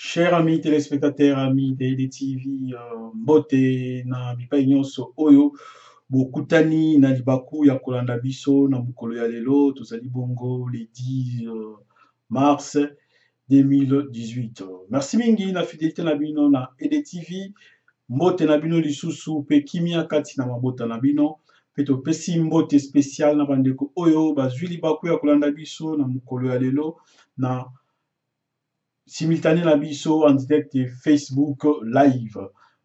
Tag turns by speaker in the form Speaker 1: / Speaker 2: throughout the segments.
Speaker 1: Chers amis téléspectateurs, amis de TV, mbote na bipai nyonso oyo bokutani na libaku ya kolanda biso na mokolo ya lelo tozali bongo le 10 mars 2018. Merci mingi na fidélité na bino na EDTV, mbote na bino lisusu pe kimia kati na mabota na bino pe topesi mbote spécial na bandeko oyo bazwi libaku ya kolanda biso na mokolo ya lelo na simultané na biso en direct Facebook live.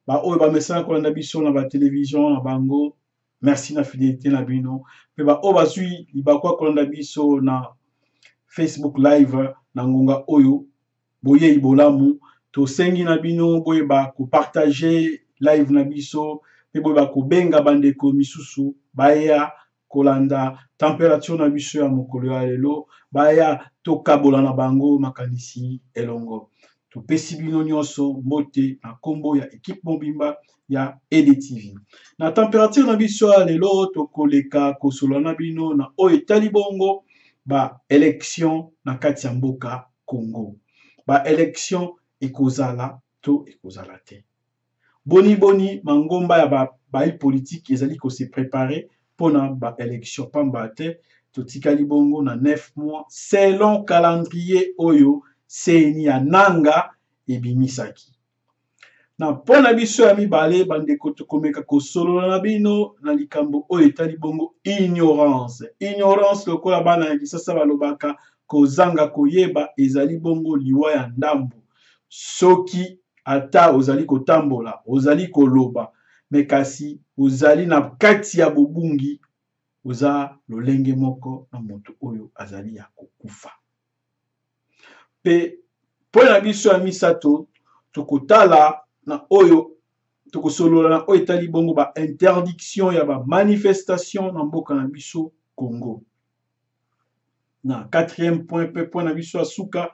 Speaker 1: Ba oyo ba message kolanda biso na ba télévision na bango. Merci na fidélité na bino. Pe ba oyo bazwi libaku kolanda biso na Facebook live na ngonga oyo boye ibolamu to sengi na bino boye ba ko partager live na biso pe boye ba ko benga bandeko misusu baya kolanda température na biso ya mokolo ya lelo baya tokabola na bango makanisi elongo topesi bino nyonso mbote na kombo ya équipe mobimba ya EDTV. Na température na biso ya lelo tokoleka kosolola na bino na oyo etali bongo ba élection na kati ya mboka Congo. Ba élection ekozala to ekozala te. Boni mangomba ya ba politique ezali ko se préparer pona ba élection pamba te totikali bongo na 9 mois selon calendrier oyo seni ya nanga ebimisaki. Na pona biso ya mibale bandeko tokomeka kosolola na bino na likambo oyo etali bongo ignorance. Ignorance lokola bana ya kisasa balobaka kozanga koyeba ezali bongo liwa ya ndambu. Soki ata ozali kotambola, ozali koloba, mekasi ozali na kati ya bobungi, oza lolenge moko na moto oyo azali ya kokufa. Pe pona biso ya misato tokotala na oyo tokosolola na oyo etali bongo ba interdiction ya ba manifestation na mboka na biso Congo. Na 4e point pe pona biso asuka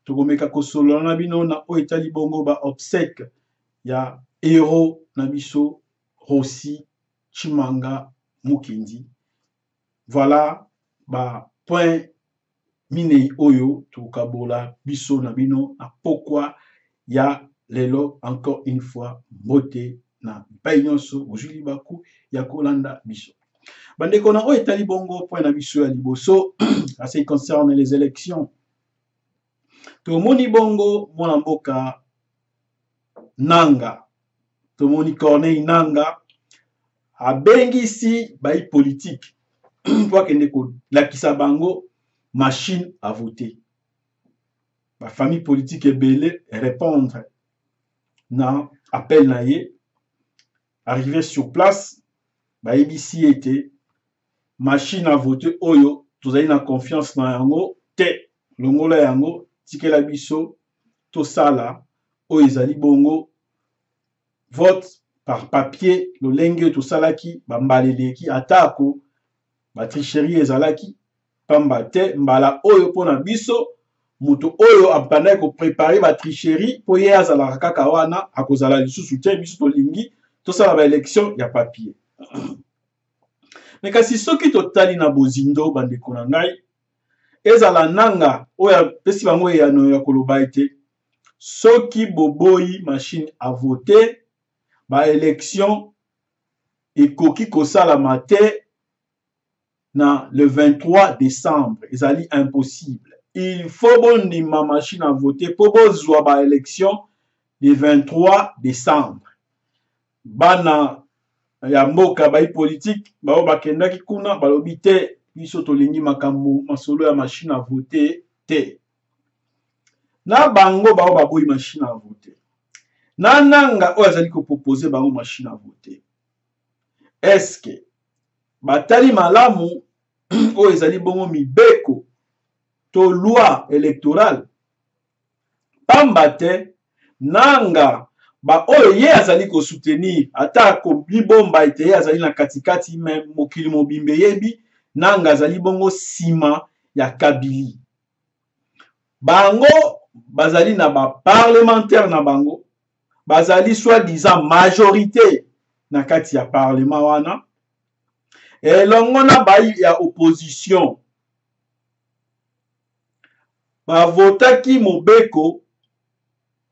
Speaker 1: tokomeka kosolola na bino na oyo etali bongo ba obsèque ya héros na biso Rossi Chimanga Mukendi. Voilà ba point minei oyo tokabola biso na bino na pokwa ya lelo encore une fois mbote na bipai nyonso bozwi libaku ya kolanda biso. Bandeko na oyo etali bongo point na biso ya liboso à ce qui concerne les élections. Tomoni bongo mwana mboka Nanga, tomoni Corneille Nanga abengisi bai politique po akende kolakisa bango machine à voter. Ba famille politique ebele répondre na appel na ye, arrivé sur place ba ebisi ete machine à voter oyo tozali na confiance na yango te, longola yango tikela biso tosala oyo ezali bongo vote par papier lolenge tosalaki bambaleleki atako ba tricherie ezalaki pamba te mbala oyo pona biso moto oyo apandaki ko préparer ba tricherie po ye azalaka kaka wana akozala lisusu te biso tolingi tosala ba élection ya papier. Mais kasi soki totali na bozindo bandeko na ngai ezala nanga oyo pesi bango eyano ya koloba ete soki boboyi machine à voter ba élection ekoki kosalama te na le 23 décembre ezali impossible. Il faut bondima machine à voter po bozwa ba élection le 23 décembre. Bana ya mboka bai politique bao bakendaki kuna balobi te biso tolingi makambo masolo ya machine à voter te. Na bango bao baboyi machine à voter. Na nanga oyo azali ko proposer bango machine à voter. Est-ce que batali malamu oyo ezali bongo mibeko to loi électorale pamba te nanga ba oyo ye azali ko soutenir ata ko bibomba ete ye azali na katikati même mokili mobimbe yebi nanga azali bongo sima ya Kabili. Bango bazali na ba parlementaire na bango bazali soi-disant majorité na kati ya parlement wana elongo na bai ya opposition bavotaki mobeko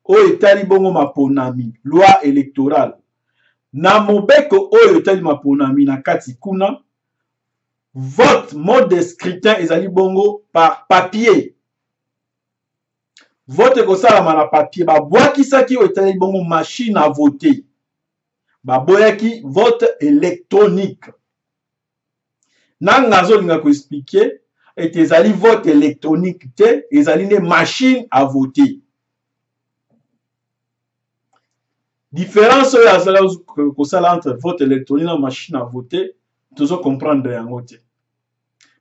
Speaker 1: oyo etali bongo maponami loi électorale na mobeko oyo etali maponami na kati kuna vote mode de scrutin ezali bongo par papier vote ekosalama na papier babwakisaki oyo etali bongo machine à voter baboyaki vote électronique nanga azolinga koexplike ete ezali vote électronique te ezali nde machine à voter différence oyo azala kosala entre vote électronique na machine à voter tozo comprendre yango te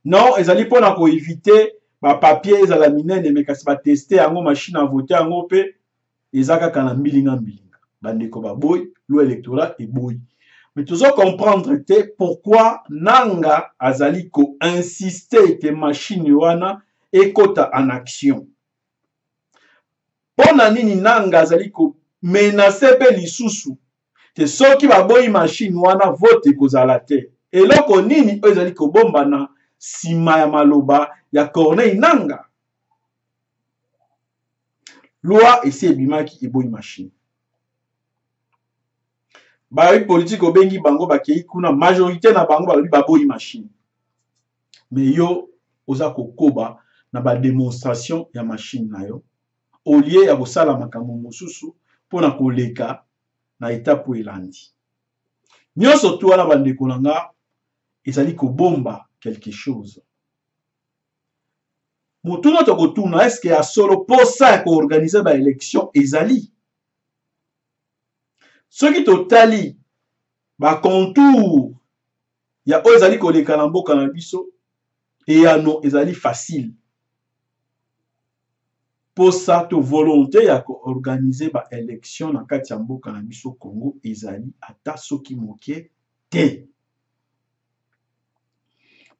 Speaker 1: non ezali mpona koevite bapapier ezala minene me kasi bateste yango machine à voter yango mpe eza kaka na mbilinga bandeko baboyi loi électorale eboyi mais tozo comprendre te pourquoi nanga azali koinsiste ete machine wana ekota en action mpona nini nanga azali komenase mpe lisusu te soki baboyi machine wana vote ekozala te eloko nini oyo ezali kobombana nsima ya maloba ya Corneille Nanga loi esi ebimaki eboyi machine bayi politique obengi bango bakei kuna majorité na bango balobi baboyi machine mais yo oza kokoba na bademonstration ya machine na yo au lieu ya kosala makambo mosusu mpona koleka na etape oyo elandi nyonso tu wana bandeko na nga ezali kobomba quelque chose motuna tokotuna eske ya solo mposa ya koorganize baélection ezali soki totali bacontour ya oyo ezali koleka na mboka na biso eyano ezali facile mposa to volonté ya koorganize baélection na kati ya mboka na biso Congo ezali ata soki moke te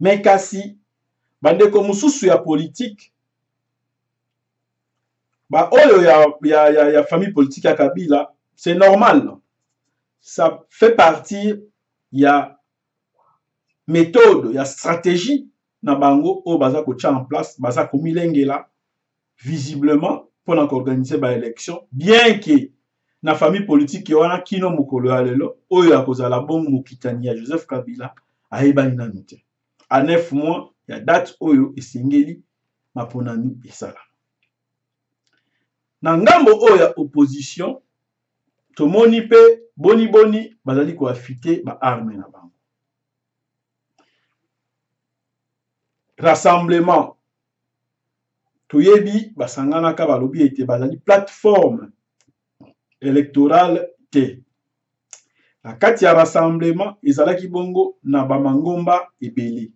Speaker 1: me kasi bandeko mosusu ya politique oyo ya famille politique ya Kabila c'est normal ça fait partie ya méthode ya stratégie na bango oyo baza kotia en place baza komilengela visiblement mpona koorganize baélection bien que na famille politique wana kino mokolo ya lelo oyo akozala bongo mokitani ya Joseph Kabila ayebani nanu te à 9 mois ya date oyo esengeli maponami esala na ngambo oyo ya opposition tomoni mpe boni bazali koafite baarme na bango rassemblement toyebi basanganaka balobi ete bazali plateforme électorale te na kati ya rassemblement ezalaki bongo na bamangomba ebele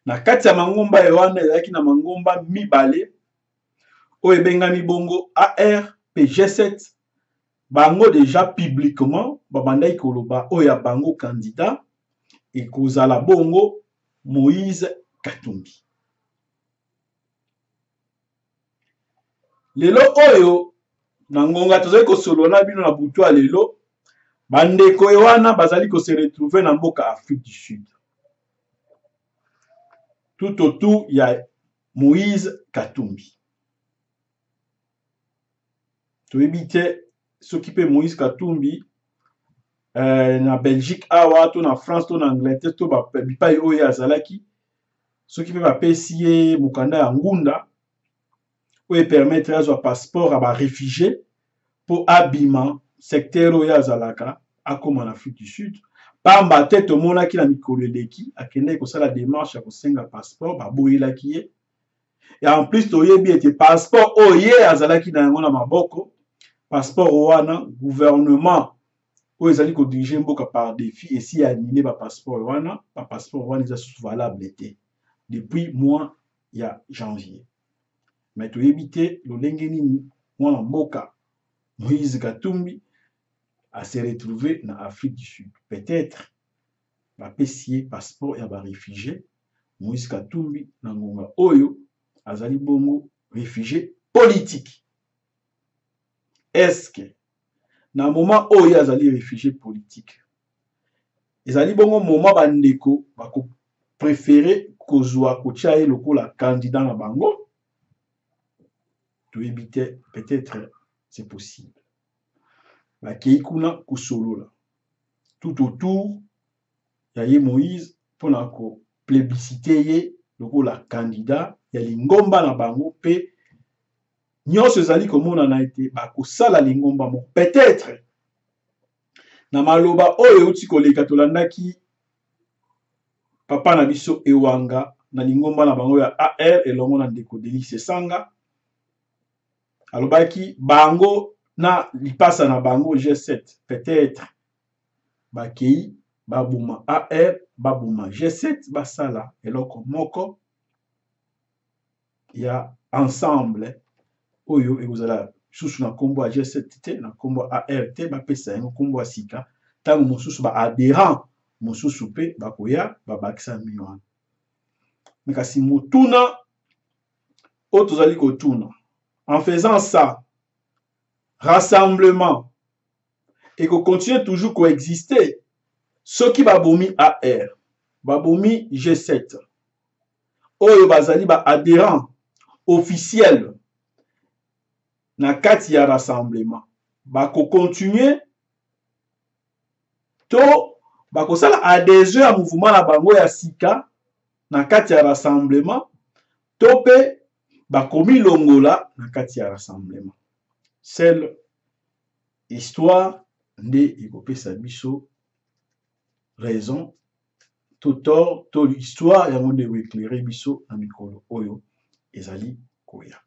Speaker 1: na kati ya mangomba wana ezalaki na mangomba mibale oyo ebengami bongo AR pe G7 bango déjà publiquement babandaki koloba oyo ya bango candidat ekozala bongo Moïse Katumbi lelo oyo na ngonga tozali kosolola bino na butu ya lelo bandeko wana bazali se retrouver na mboka Afrique du Sud tout autour ya Moïse Katumbi toyebi te soki mpe Moïse Katumbi na Belgique awa to na France to na Angleterre to bipai oyo azalaki soki mpe bapesi ye mokanda ya ngunda oyo permettre azwa passeport ya baréfugie mpo abima secteur oyo azalaka akoma na Afrique du Sud pamba te tomonaki na mikolo eleki akendaki kosala démarche ya kosenga passeport baboyelaki ye et en plus toyebi ete passeport oyo ye azalaki na yango na maboko passeport wana gouvernement oyo ezali kodirige mboka par défi esi anime bapasseport wana eza sous valable te depuis mois ya janvier mais toyebi te lolenge nini mwana mboka Moïse Katumbi a se retrouvé na Afrique du Sud peut-être bapesi ye passeport ya baréfugie Moïse Katumbi na ngonga oyo azali bongo réfugié politique est-ce que na moment oyo azali réfugié politique ezali bongo moment bandeko bako préféré kozwa kotia ye lokola candidat na bango éviter, peut-être c'est possible. Bakeikuna kusolola. Tout autour, il y a Moïse pour la plébisciter le candidat, il y a l'ingomba na bango pe nyonso ezali komona na été bakosala lingomba mo peut-être na maloba oyo uti koleka tolandaki papa na biso ewanga na lingomba na bango ya AR elongo na ndeko Denis Sanga alobaki bango na lipasa na bango G7 peut-être bakei babuma AR babuma G7 basala eloko moko ya ensemble oyo ekozala susu na kombo ya G7 te na kombo AR te bapesa yango kombo ya sika tango mosusu ba adhérent mosusu pe bakoya babakisa miwana mais kasi motuna oyo tozali kotuna en faisant ça rassemblement et que continue toujours coexister soki babomi AR babomi G7 oyo bazali ba adhérent officiel na kati ya rassemblement bako continuer to bakosala adhésion ya mouvement na bango ya sika na kati ya rassemblement to pe bakomi longola na kati ya rassemblement. Seule histoire nde ekopesa biso raison to tort to l'histoire yango nde éclairer biso na mikolo oyo ezali koya.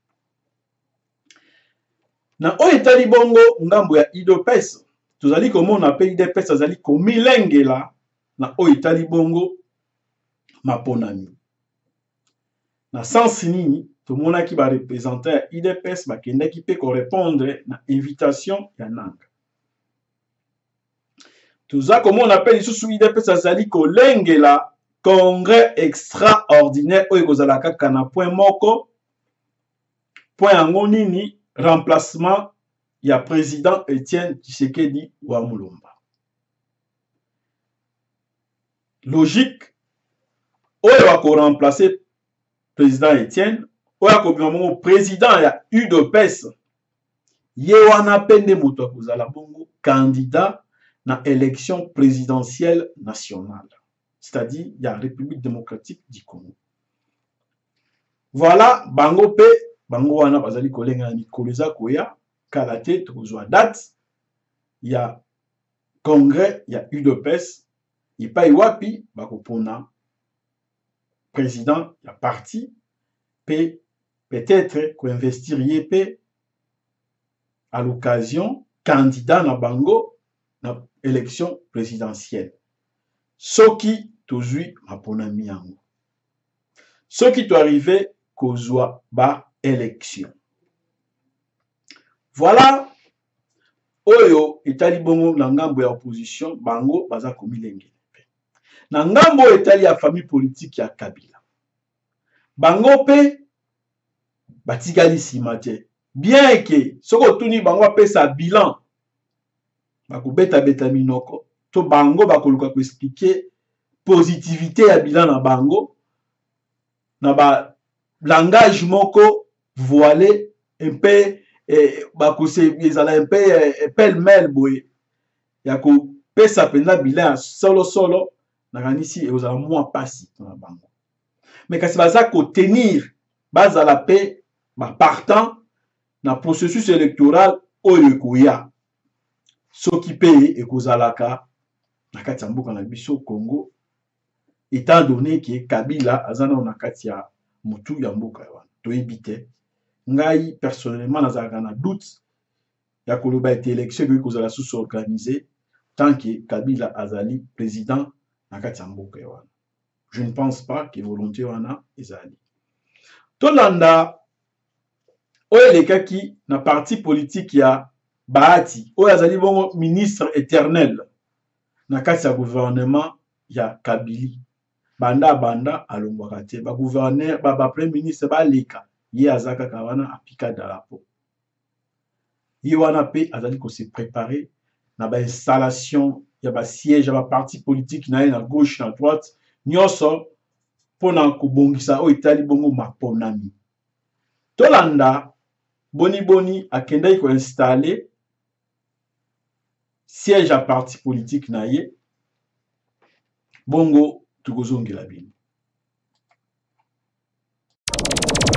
Speaker 1: Na oyo etali bongo ngambo ya UDPS tozali komona pe UDPS azali komilengela na oyo etali bongo maponami. Na sens nini tomonaki ba représentant ya UDPS bakendaki pe ko répondre na invitation ya nanga. Toza komona pe lisusu UDPS azali kolengela congrès extraordinaire oyo kozala kaka na point moko point yango nini remplacement ya président Etienne Tshisekedi wa Mulumba. Logique oyo wako remplacer président Etienne oyo akobima mongo président ya UDPS ye wana pende moto akozala bongo candidat na élection présidentielle nationale, c'est-à-dire la République démocratique du Congo. Voilà, bango pe, bango wana bazali kolenga ni koleza koya, kalate tozwa date, ya congrès, ya UDPS, ipa iwapi, bako pona président, ya parti, pe, peut-être ko investir yé à l'occasion, candidat na bango, na élection présidentielle. Soki tozui maponami yango. Soki to arrivé kozwa ba élection. Voilà oyo etali bongo na ngambo ya opposition bango baza komilengela. Na ngambo etali ya famille politique ya Kabila. Bango pe batikali sima te. Bien que soko tuni bango apesa bilan bakobeta beta minoko to bango bakoluka ko expliquer positivité ya bilan na bango na ba langage moko voilé un peu bakose ezala un peu pêle-mêle boye ya ko pesa penza bilan solo na kanisi ezala mwa pasi na bango mais kasi baza ko tenir bazala pe ba partant na processus électoral oyo koya soki pe ekozalaka na kati ya mboka na biso Congo étant donné que Kabila azana na kati ya mutu ya mboka wana toyebi te ngai personnellement nazalaka na doute ya koloba ete élection ekoki kozala susu organisée tant que Kabila azali président na kati ya mboka wana. Je ne pense pas que volonté wana ezali tolanda oyo elekaki na parti politique ya Bahati oyo azali bongo ministre éternel na kati ya gouvernement ya Kabili banda alongwaka te ba gouverneur ba premier ministre baleka ye azaka kawana apika dalapo ye wana pe azali ko se préparer na ba installation ya ba siège ya ba parti politique na ye na gauche na droite nyonso pona kobongisa oyo etali bongo maponami tolanda boni boni akendaki koinstalle siège à parti politique na ye bongo tokozongela bino.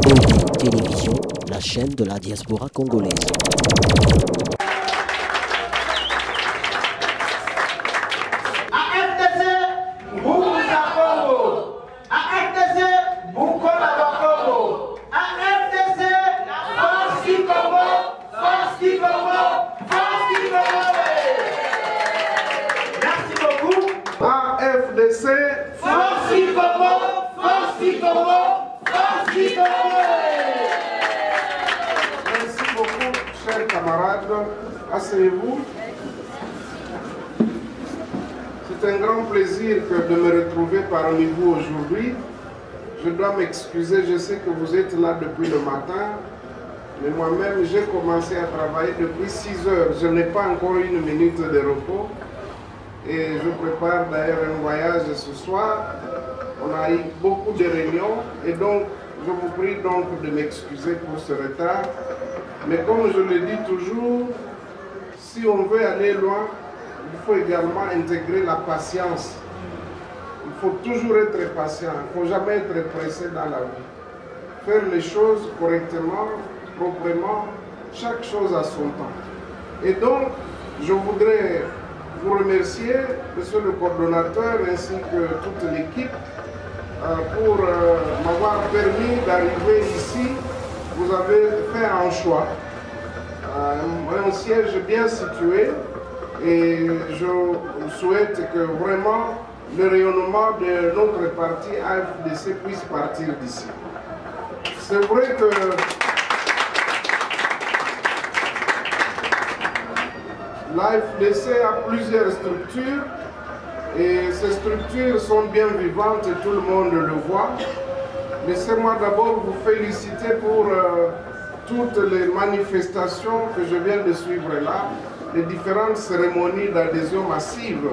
Speaker 2: OD Télévision, la chaîne de la diaspora congolaise.
Speaker 3: AFDC, force Congo, force Congo, force Congo. Merci beaucoup, chers camarades. Asseyez-vous. C'est un grand plaisir de me retrouver parmi vous aujourd'hui. Je dois m'excuser, je sais que vous êtes là depuis le matin, mais moi-même j'ai commencé à travailler depuis 6 heures. Je n'ai pas encore une minute de repos. Et je prépare d'ailleurs un voyage ce soir. On a eu beaucoup de réunions et donc je vous prie donc de m'excuser pour ce retard. Mais comme je le dis toujours, si on veut aller loin, il faut également intégrer la patience. Il faut toujours être patient, il ne faut jamais être pressé dans la vie. Faire les choses correctement, proprement, chaque chose à son temps. Et donc, je voudrais vous remercier, monsieur le coordonnateur, ainsi que toute l'équipe, pour m'avoir permis d'arriver ici. Vous avez fait un choix, un siège bien situé, et je souhaite que vraiment le rayonnement de notre parti AFDC puisse partir d'ici. C'est vrai que l'AFDC a plusieurs structures et ces structures sont bien vivantes et tout le monde le voit. Laissez-moi d'abord vous féliciter pour toutes les manifestations que je viens de suivre là, les différentes cérémonies d'adhésion massive.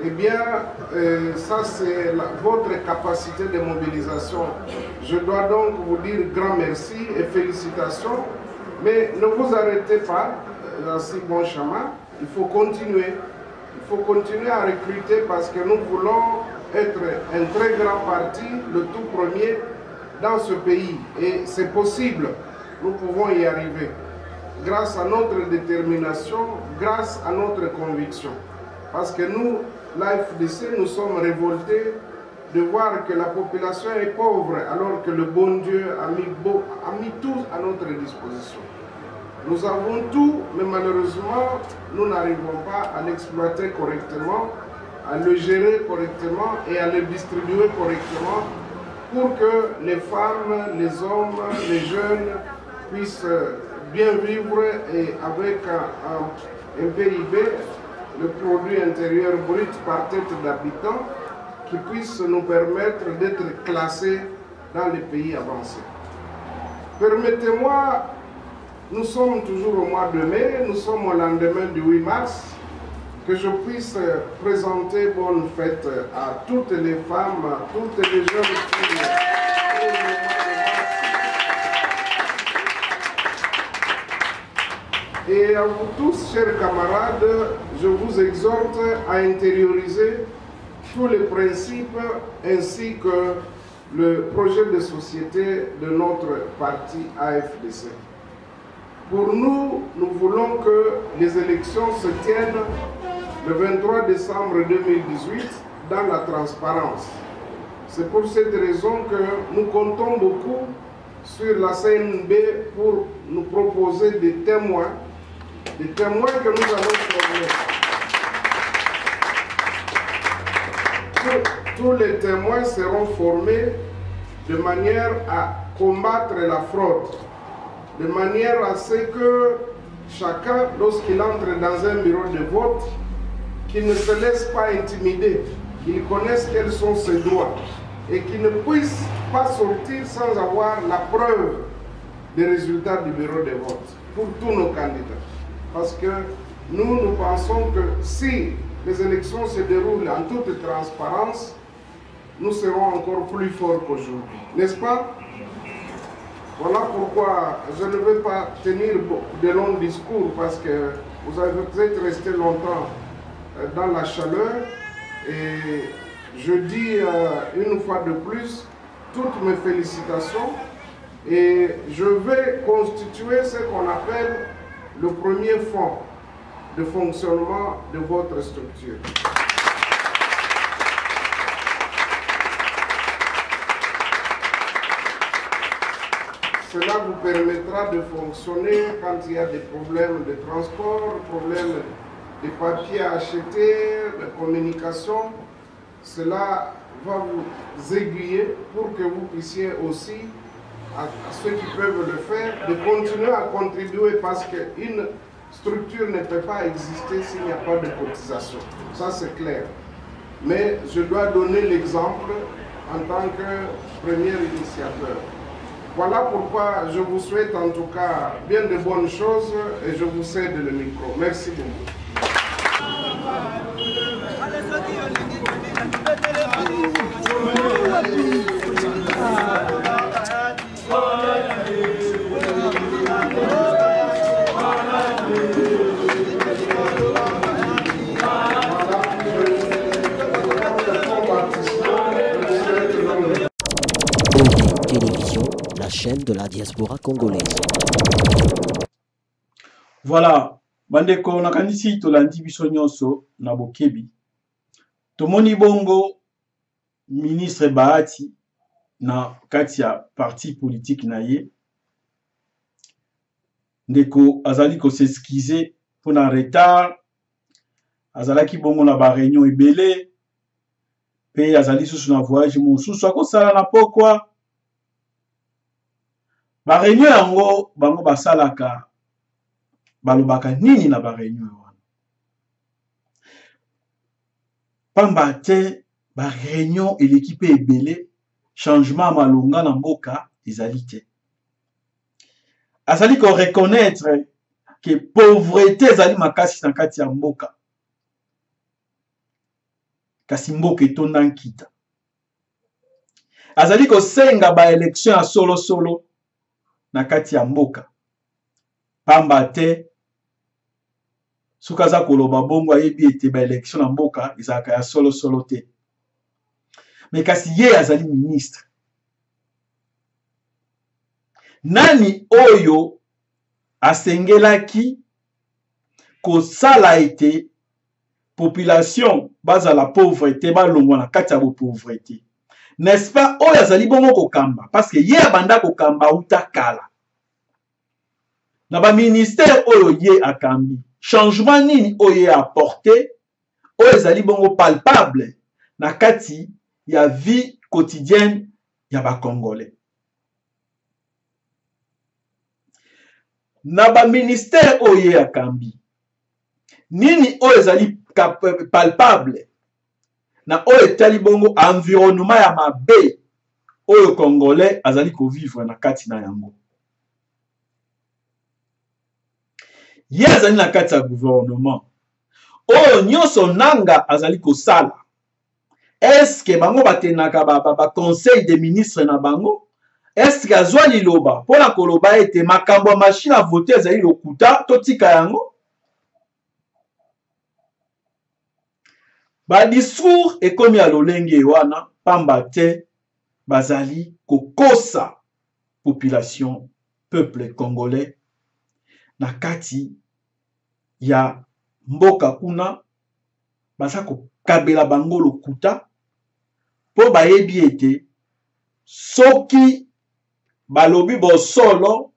Speaker 3: Eh bien, ça c'est votre capacité de mobilisation. Je dois donc vous dire grand merci et félicitations, mais ne vous arrêtez pas dans si bon chemin, il faut continuer. Il faut continuer à recruter parce que nous voulons être un très grand parti, le tout premier dans ce pays. Et c'est possible, nous pouvons y arriver. Grâce à notre détermination, grâce à notre conviction. Parce que nous, l'AFDC, nous sommes révoltés de voir que la population est pauvre alors que le bon Dieu a mis tout à notre disposition. Nous avons tout, mais malheureusement, nous n'arrivons pas à l'exploiter correctement, à le gérer correctement et à le distribuer correctement pour que les femmes, les hommes, les jeunes puissent bien vivre et avec un PIB, le produit intérieur brut par tête d'habitant, qui puisse nous permettre d'être classés dans les pays avancés. Permettez-moi, nous sommes toujours au mois de mai, nous sommes au lendemain du 8 mars, que je puisse présenter bonne fête à toutes les femmes, à toutes les jeunes filles. Et à vous tous, chers camarades, je vous exhorte à intérioriser tous les principes ainsi que le projet de société de notre parti AFDC. Pour nous, nous voulons que les élections se tiennent le 23 décembre 2018 dans la transparence. C'est pour cette raison que nous comptons beaucoup sur la CNB pour nous proposer des témoins que nous allons former. Tous les témoins seront formés de manière à combattre la fraude, de manière à ce que chacun, lorsqu'il entre dans un bureau de vote, qu'il ne se laisse pas intimider, qu'il connaisse quels sont ses droits et qu'il ne puisse pas sortir sans avoir la preuve des résultats du bureau de vote pour tous nos candidats. Parce que nous pensons que si les élections se déroulent en toute transparence, nous serons encore plus forts qu'aujourd'hui. N'est-ce pas? Voilà pourquoi je ne vais pas tenir de longs discours parce que vous avez peut-être resté longtemps dans la chaleur. Et je dis une fois de plus toutes mes félicitations. Et je vais constituer ce qu'on appelle le premier fonds de fonctionnement de votre structure. Cela vous permettra de fonctionner quand il y a des problèmes de transport, problèmes de papiers à acheter, de communication. Cela va vous aiguiller pour que vous puissiez aussi, à ceux qui peuvent le faire, de continuer à contribuer parce qu'une structure ne peut pas exister s'il n'y a pas de cotisation. Ça c'est clair. Mais je dois donner l'exemple en tant que premier initiateur. Voilà pourquoi je vous souhaite en tout cas bien de bonnes choses et je vous cède le micro. Merci beaucoup.
Speaker 2: Télévision, la chaîne de la diaspora congolaise.
Speaker 1: Voilà, bandeko nakanisi tolandi biso nyonso na bokebi. Tomoni bongo ministre Bahati na kati ya parti politique na ye. Ndeko azali ko s'excuser pour un retard. Azalaki bongo na ba réunion ebele. Pe azali susu na voyage mosusu akosala na pokwa. Ba réunion yango bango basalaka balobaka nini na ba réunion wana. Pamba te ba réunion et l'équipe ebele changement malonga na mboka ezali te. Azali ko reconnaître que pauvreté ezali makasi na kati ya mboka. Kasi mboka etonda nkita. Azali ko senga ba élection ya solo solo na kati ya mboka. Pamba te sukaza koloba bongo ayebi ete ba élection na mboka ezalaka ya solo solo te. Mais kasi ye azali ministre. Nani oyo asengelaki kosala ete population bazala pauvreté balongwa na kati ya pauvreté. N'est-ce pas oyo azali bongo kokamba parce que ye abanda kokamba uta kala. Na ba ministère oyo ye akambi. Changement nini oyo apporté oyo ezali bongo palpable na kati ya vie quotidienne ya ba Congolais. Na ba ministère oyo akambi. Nini oyo ezali palpable na oyo etali bongo environnement ya mabe oyo Congolais azali ko vivre na kati na yango. Ye azali na kati ya gouvernement oyo nyonso nanga azali kosala. Est-ce que bango batenaka ba conseil des ministres na bango? Est-ce que azwa liloba pona koloba ete makambo ya machine à voter ezali lokuta totika yango? Ba discours ekomi ya lolenge wana pamba te bazali kokosa population peuple congolais na kati ya mboka kuna baza kokabela bango lokuta po bayebi ete soki balobi bosolo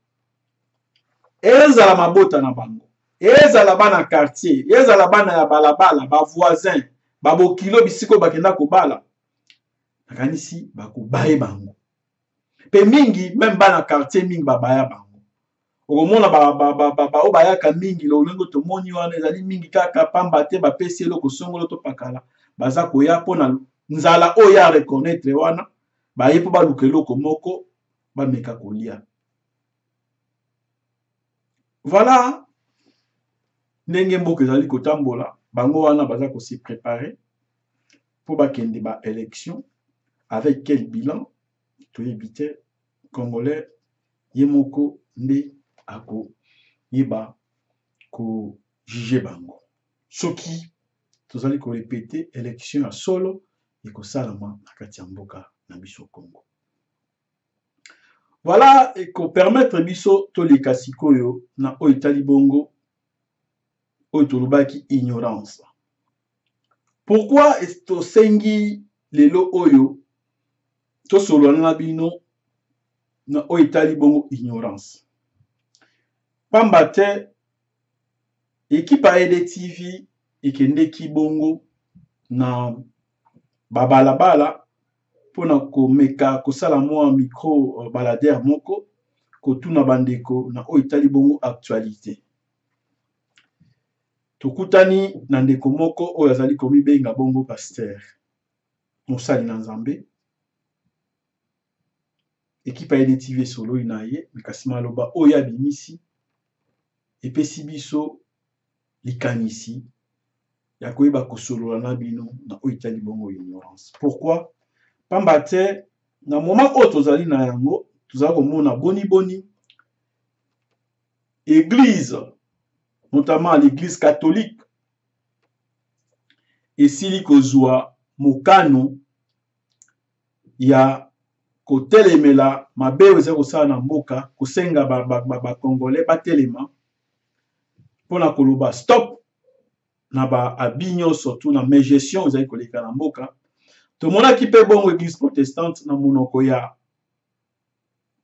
Speaker 1: ezala mabota na bango, ezala bana quartier, ezala bana ya balabala, ba voisin, babokilo bisiko bakenda kobala, nakanisi bakobaye bango. Pe mingi même bana quartier mingi babaya bango. Okomona ba bayaka mingi lo lengo to moni wana ezali mingi kaka pamba te ba pesi eloko songolo to pakala baza koya pona nzala oya reconnaître wana ba yepo ba lukeloko moko ba meka kolia. Voilà ndenge mboka ezali kotambola bango wana baza ko se préparer pour bakende ba élection avec quel bilan to éviter Congolais yemoko nde ako yeba ko juger bango. Soki tozali ko répéter élection à solo et ko salama na kati ya mboka na biso Congo. Voilà, et ko permettre biso to leka sikoyo na oyo etali bongo oyo tolobaki ignorance. Pourquoi est-ce sengi lelo oyo to solo na bino na oyo etali bongo ignorance? Pamba te équipe AED-TV ekende ki bongo na babalabala pona komeka kosala mwa micro baladere moko kotuna bandeko na oyo etali bongo actualité. Tokutani na ndeko moko oyo azali komibenga bongo pasteur mosali na Nzambe. Équipe AED-TV solo inaye kasi maloba oyo abimisi epesi biso likanisi ya koyeba kosolola na bino na oyo etali bongo ignorance. Pourquoi? Pamba te na moment oyo tozali na yango tozali komona boni église, notamment l'église catholique, esili kozwa mokano ya kotelemela mabe eza kosala na mboka, kosenga ba Congolais batelema pona koloba stop na ba abinyo surtout na mégestion ezali koleka na mboka. Tomonaki pe bongo église protestante na monoko ya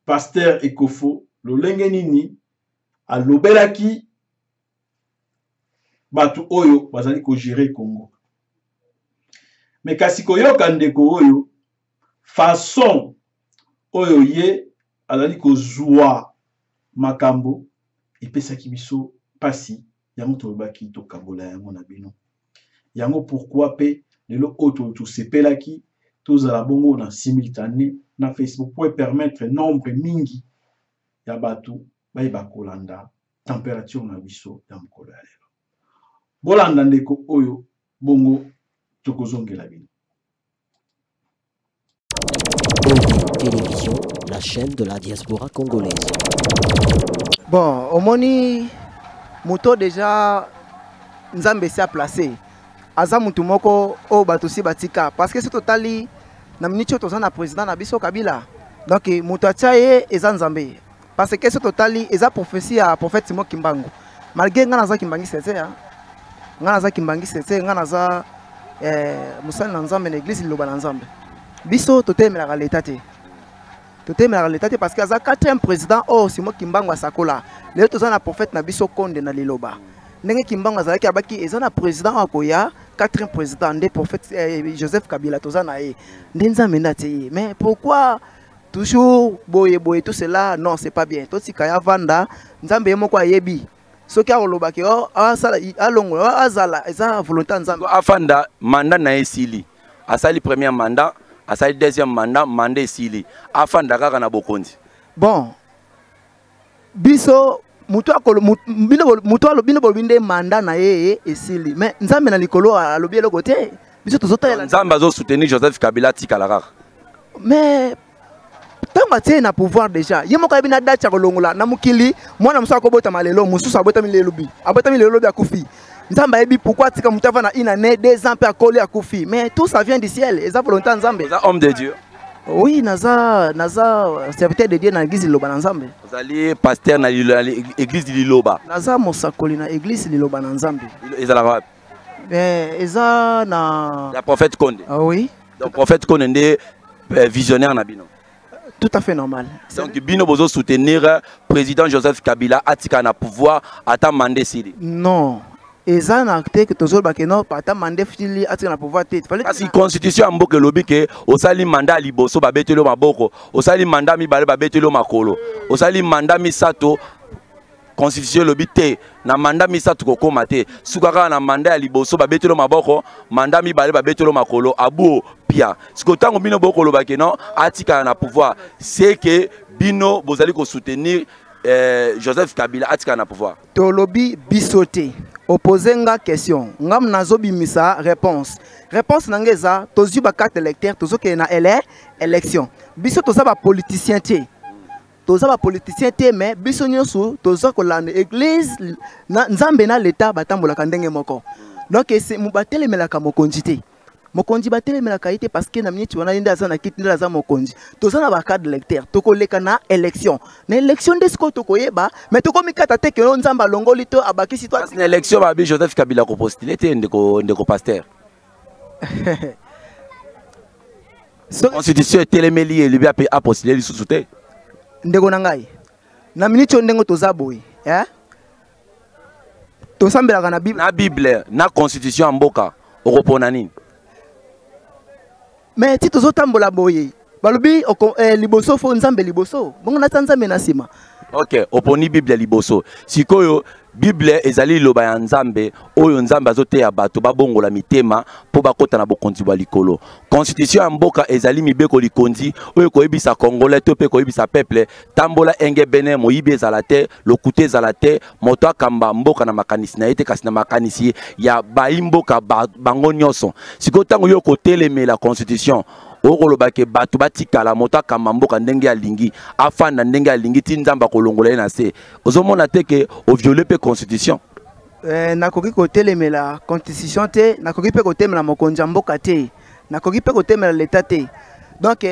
Speaker 1: pasteur Ekofo lolenge nini alobelaki batu oyo bazali ko gérer Congo. Mais kasi koyoka ndeko oyo façon oyo ye azali kozwa makambo epesaki biso pasi yango tolobaki tokabola yango na bino. Yango pourquoi pe lelo oyo tosepelaki tozala bongo na simultané na Facebook pour permettre nombre mingi ya batu bayeba kolanda température na biso ya mokolo ya lelo. Bolanda ndeko oyo bongo tokozongela bino.
Speaker 2: Télévision, la chaîne de la diaspora congolaise.
Speaker 4: Bon, au moni moto déjà Nzambe s'est placé. Aza mutu moko o batosi batika parce que c'est totali na minute to na président na biso Kabila. Donc moto achaye eza Nzambe. Parce que c'est totali eza prophétie à prophète Simon Kimbangu. Malgré ngana za Kimbangi sese ya. Ngana za Kimbangi sese ngana za musali na Nzambe na église liloba na Nzambe. Biso totemela l'état te. Totemela l'état te parce que aza 4e président o Simon Kimbangu asakola. Le to na prophète na biso Konde na liloba. Ndenge Kimbangu azalaki abaki eza na président akoya 4e président des prophètes Joseph Kabila tozana e Nzambe ndate. Mais pourquoi toujours boye tout cela? Non, c'est pas bien. Toti kaya vanda Nzambe moko ayebi. Soki akolobaki o asala alongo azala eza volonté Nzambe.
Speaker 5: Afanda mandat na esili. Asali premier mandat, asali deuxième mandat, mandat esili. Afanda kaka na bokonzi.
Speaker 4: Bon. Biso mutu alobi binde mandat na ye esili. Mais Nzambe na likolo alobi eloko te. Biso tozotela
Speaker 5: Nzambe azo soutenir Joseph Kabila tikala kaka.
Speaker 4: Mais tant que na pouvoir déjà, il y a un na date kolongola na mukili, moi na musa ko bota malelo, mususu abota milelobi. Abota milelobi akufi. Nzamba ebi pourquoi tika mutava na une année 2 ans pe akoli akufi. Mais tout ça vient du ciel, eza volonté Nzambe.
Speaker 5: Eza homme de Dieu.
Speaker 4: Oui, naza serviteur de Dieu na église liloba na Nzambe.
Speaker 5: Vous allez pasteur na église liloba.
Speaker 4: Naza mosakoli na église liloba na Nzambe.
Speaker 5: Eza
Speaker 4: eza na
Speaker 5: la prophète Konde.
Speaker 4: Ah oui.
Speaker 5: Donc prophète Konde ndé visionnaire na bino.
Speaker 4: Tout à fait normal.
Speaker 5: Donc bino bozo soutenir président Joseph Kabila atika na pouvoir ata mandé sili.
Speaker 4: Non. Eza na acte que tozol bakeno ata mandé fili atika na pouvoir te.
Speaker 5: Parce que constitution amboke lobi ke osali mandat liboso babetelo maboko, osali mandat mi bale babetelo makolo, osali mandat mi sato constitution lobi te na mandat mi sato kokoma te. Sukaka na mandat liboso babetelo maboko, mandat mi bale babetelo makolo abu pia. Ce que tango bino boko lobake non atika na pouvoir, c'est que bino bozali ko soutenir Joseph Kabila atika na pouvoir.
Speaker 4: To lobi bisoté. Opposé nga question. Ngam nazo bimisa réponse. Réponse nangeza tozu ba carte électeur tozo ke na élection. Biso toza ba politicien té. toza ba politicien te mais biso nyonso toza kolanda église na nzambe na l'état batambolaka ndenge moko. Donc c'est mubatelemelaka mokonzi te. Mokonzi batelemelaka ite parce que na minute wana nda za na kiti nda za mokonzi. Toza na ba cadre lecteur tokoleka na élection. Na élection desko tokoyeba mais tokomikata te ke nzamba longoli to abakisi to.
Speaker 5: Na élection ba bi Joseph Kabila ko postuler te ndeko pasteur. Constitution telemeli et lui a postulé li sous-souté.
Speaker 4: Ndeko nangai. Na minute ndengo toza boy, tosambelaka na Bible.
Speaker 5: Na Bible, na constitution mboka, okopona nini?
Speaker 4: Mais ti tozotambola boye. Balobi liboso fo nzambe liboso. Bongo na nzambe na sima.
Speaker 5: OK, oponi Bible liboso. Sikoyo Bible ezali loba ya nzambe oyo nzambe azote ya bato babongola mitema po bakota na bokonzi bwa likolo. Constitution ya mboka ezali mibeko likonzi oyo koyebisa congolais to pe koyebisa peuple tambola enge bene moyibi ezala te lokute ezala te moto akamba mboka na makanisi na ete kasi na makanisi ya baimboka bango nyonso. Sikoyo tango yo kotelemela constitution okolobake bato batikala moto akamba mboka ndenge ya lingi afanda ndenge ya lingi ti nzamba kolongola na se ozomona te ke o violer pe constitution
Speaker 4: nakoki kotelemela constitution te nakoki pe kotelemela mokonzi mboka te nakoki pe kotelemela l'état te donc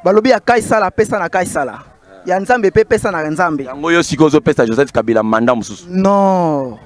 Speaker 4: balobi ya kaisala pesa na kaisala ya nzambe pe pesa na nzambe
Speaker 5: yango yo sikozo pesa Joseph Kabila mandat mususu
Speaker 4: non.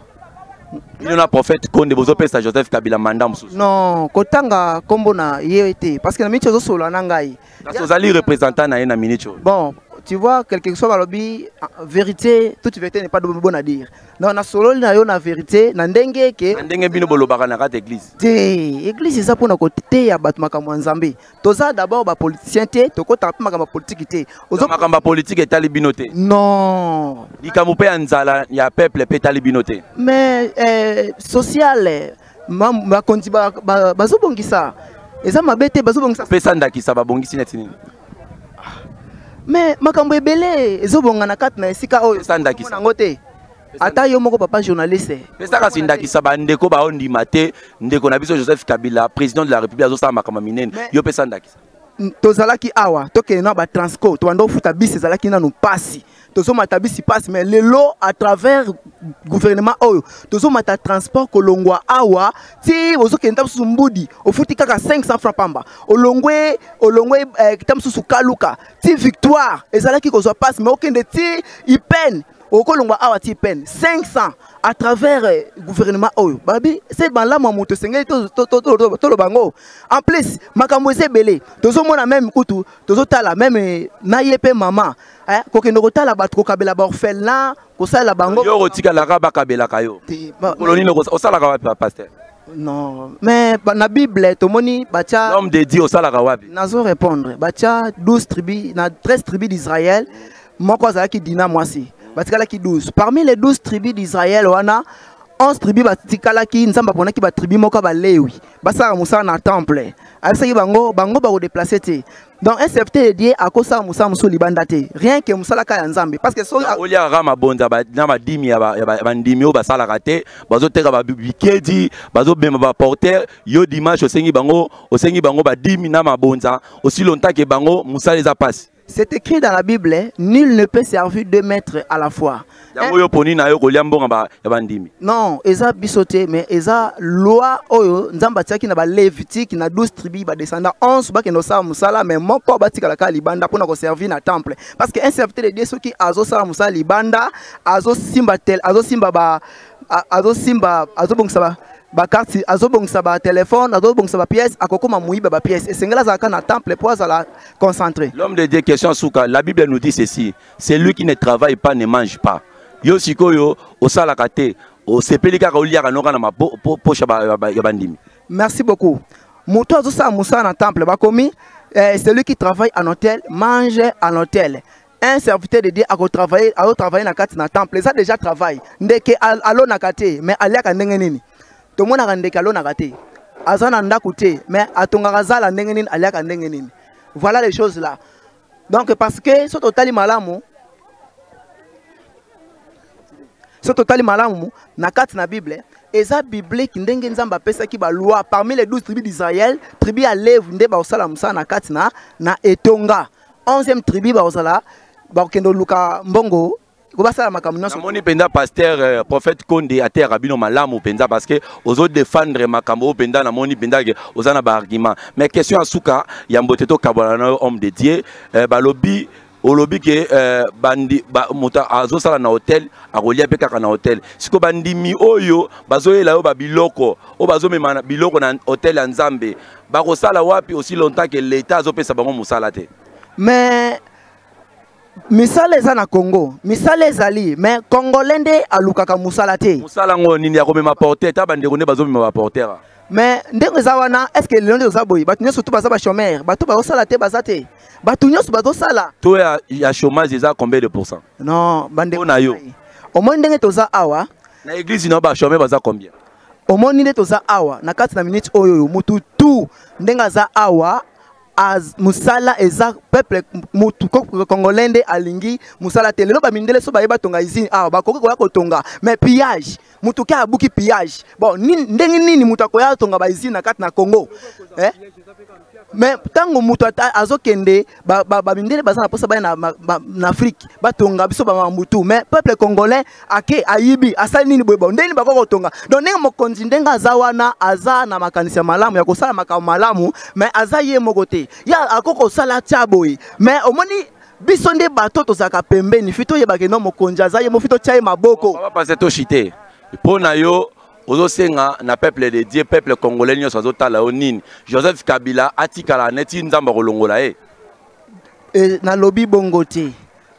Speaker 5: Il y a un prophète Konde bozo pesa Joseph Kabila mandat mususu.
Speaker 4: Non, kotanga kombo na yete parce que na minute zo solo na ngai.
Speaker 5: Nazali représentant na na minute.
Speaker 4: Bon, tu vois quelque chose balobi vérité, toute vérité n'est pas bonne à dire. Non, na solo na yo na vérité, na ndenge ke
Speaker 5: ndenge bino bolobaka na kata église.
Speaker 4: Te, église eza pona côté ya bato makambo nzambe. Toza d'abord ba politicien te, tokota pa makambo politique te.
Speaker 5: Ozo makambo politique etali bino te.
Speaker 4: Non.
Speaker 5: Likamu pe nzala ya peuple pe etali bino te.
Speaker 4: Mais social ma konti bazobongisa. Eza mabete bazobongisa.
Speaker 5: Pesa ndakisa babongisi neti nini?
Speaker 4: Mais makambo ebele ezobonga na kati na esika oyo
Speaker 5: ndakisa
Speaker 4: nango te. Ata yo moko papa journaliste.
Speaker 5: Pesa kasi ndakisa bandeko ba ondima te ndeko na biso Joseph Kabila président de la République azosala makambo minene. Yo pesa ndakisa.
Speaker 4: Tozalaki awa toke na ba transport to ando futa bisi ezalaki nanu pasi. Tozomata bisi passe mais lelo à travers gouvernement oyo tozomata transport kolongwa awa ti ozokenda mususu mbudi ofuti kaka 500 francs pamba olongwe kitamsusu kaluka ti victoire ezalaki kozwa passe mais okende ti ipen okolongwa awa ti ipen 500 à travers gouvernement oyo babi c'est banla moto sengeli to lo bango en plus makambo ezebele tozomona même kutu tozotala même na yepe mama kokende kotala bato kokabela ba orphelin kosala bango
Speaker 5: yo kotikala ka bakabela kayo koloni no osalaka wapi pasteur?
Speaker 4: Non mais na Bible tomoni bacha
Speaker 5: l'homme de Dieu osalaka wapi?
Speaker 4: Nazo répondre bacha 12 tribus na 13 tribus d'Israël moko azalaki dina mwasi batikalaki 12 parmi les 12 tribus d'Israël wana 11 tribus batikalaki nzamba ponaki ba tribu moko ba lewi basaka musala na temple abisaki bango ba déplacer te. Donc un serviteur de Dieu a kosa musa muso libanda te rien que musala ka ya nzambe parce que so
Speaker 5: olia rama bonza ba na ba dimi ya ba ndimi o basala kate bazo teka ba bikedi bazo bema ba porter yo dimanche osengi bango ba dimi na mabonza aussi longtemps que bango musala eza passe.
Speaker 4: C'est écrit dans la Bible, nul ne peut servir deux maîtres à la fois. Non, eza bisoté, mais eza loi oyo nzamba tiaki na ba Lévitique na 12 tribus ba descendants 11 ba keno sa musala mais moko ba tika la ka libanda pour na ko servir na temple parce que un serviteur de Dieu soki azo sala musala libanda azo simba bongsa ba carte azobongisa ba téléphone azobongisa ba pièce akokoma muiba ba pièce esengela zaka na temple pour la concentrer.
Speaker 5: L'homme de Dieu question souka la Bible nous dit ceci, c'est lui qui ne travaille pas ne mange pas. Yo sikoyo osala kate o sepeli kaka oliaka noka na poche ya bandimi. Merci
Speaker 4: beaucoup. Moto azosala musala na temple bakomi celui qui travaille en hôtel mange en hôtel. Un serviteur de Dieu a travaillé na kati na temple, ça déjà travail. Ndeke alo na kate mais aliaka ndenge nini? Tout le monde a rendu kalon à rater. Azan anda coûté, mais à ton gazala n'engenin aliak n'engenin. Voilà les choses là. Donc parce que ce total malamu, na kat na Bible, et ça Bible qui n'engen zamba pesa qui ba loi parmi les 12 tribus d'Israël, tribu à lèvres nde ba osala musa na kat na etonga. 11e tribu ba osala bakendo luka mbongo kobasala makambo nyonso
Speaker 5: namoni penza pasteur prophète Konde atera bino malamu penza parce que ozo défendre makambo penza namoni penza ke ozana ba argument mais question asuka ya mbote to kabala na homme de Dieu balobi olobi ke bandi mota azo sala na hotel akolia pe kaka na hotel siko bandimi oyo bazoyela yo ba biloko o bazo mema biloko na hotel ya Nzambe bako sala wapi aussi longtemps que l'état azo pesa bango musala te
Speaker 4: mais misala eza na Congo misala ezali mais congolais nde alukaka musala te
Speaker 5: musala ngo nini ya komema porteur ta bandeko nde bazo mema ba porteur
Speaker 4: mais ndenge eza wana est-ce que lelo nde oza boye bato nyonso to baza ba chômeur bato bazosala te baza te bato nyonso bazosala
Speaker 5: to ya chômage eza combien de pourcent
Speaker 4: non bandeko
Speaker 5: na yo
Speaker 4: omoni ndenge toza awa
Speaker 5: na église na ba chômeur baza combien
Speaker 4: omoni nde toza awa na kati na minute oyo mutu tu ndenge aza awa az musala eza peuple mutu congolais nde alingi musala te lelo bamindele so bayeba tonga izini awa bakoki koya kotonga mais pillage mutu ke abuki pillage bon ndenge nini mutu akoya tonga ba izini na kati na Congo mais tango mutu azokende bamindele baza na posa baya na Afrique batonga biso bamambutu mais peuple congolais ake ayibi asali nini boye bon ndeni bakoko kotonga donc ndenge mokonzi ndenge aza wana aza na makanisi ya malamu ya kosala makambo malamu mais aza ye moko te ya akoko sala tia boye mais omoni biso nde bato tozaka pembeni fito yebake no mokonzi aza ye mo fito tia ye maboko
Speaker 5: papa parce to chité pona yo ozosenga na peuple de Dieu peuple congolais nyonso azotala o nini Joseph Kabila atikala neti nzamba kolongola e
Speaker 4: na lobi bongo te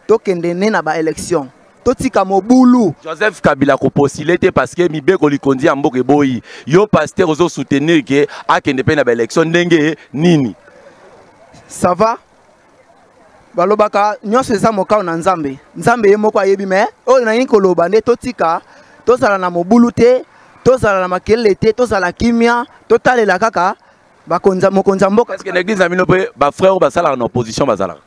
Speaker 4: tokende ne na ba élection totika mobulu
Speaker 5: Joseph Kabila ko postulé te parce que mibeko likondi ya mboka boyi yo pasteur ozo soutenir ke akende pe na ba élection ndenge nini
Speaker 4: ça va balobaka nyonso eza mokao na Nzambe Nzambe ye moko ayebi mais oyo na yini koloba nde totika tozala na mobulu te tozala na makelele te tozala kimia totalela kaka bakonza mokonza mboka
Speaker 5: parce que l'église na bino pe ba frère basala na opposition basala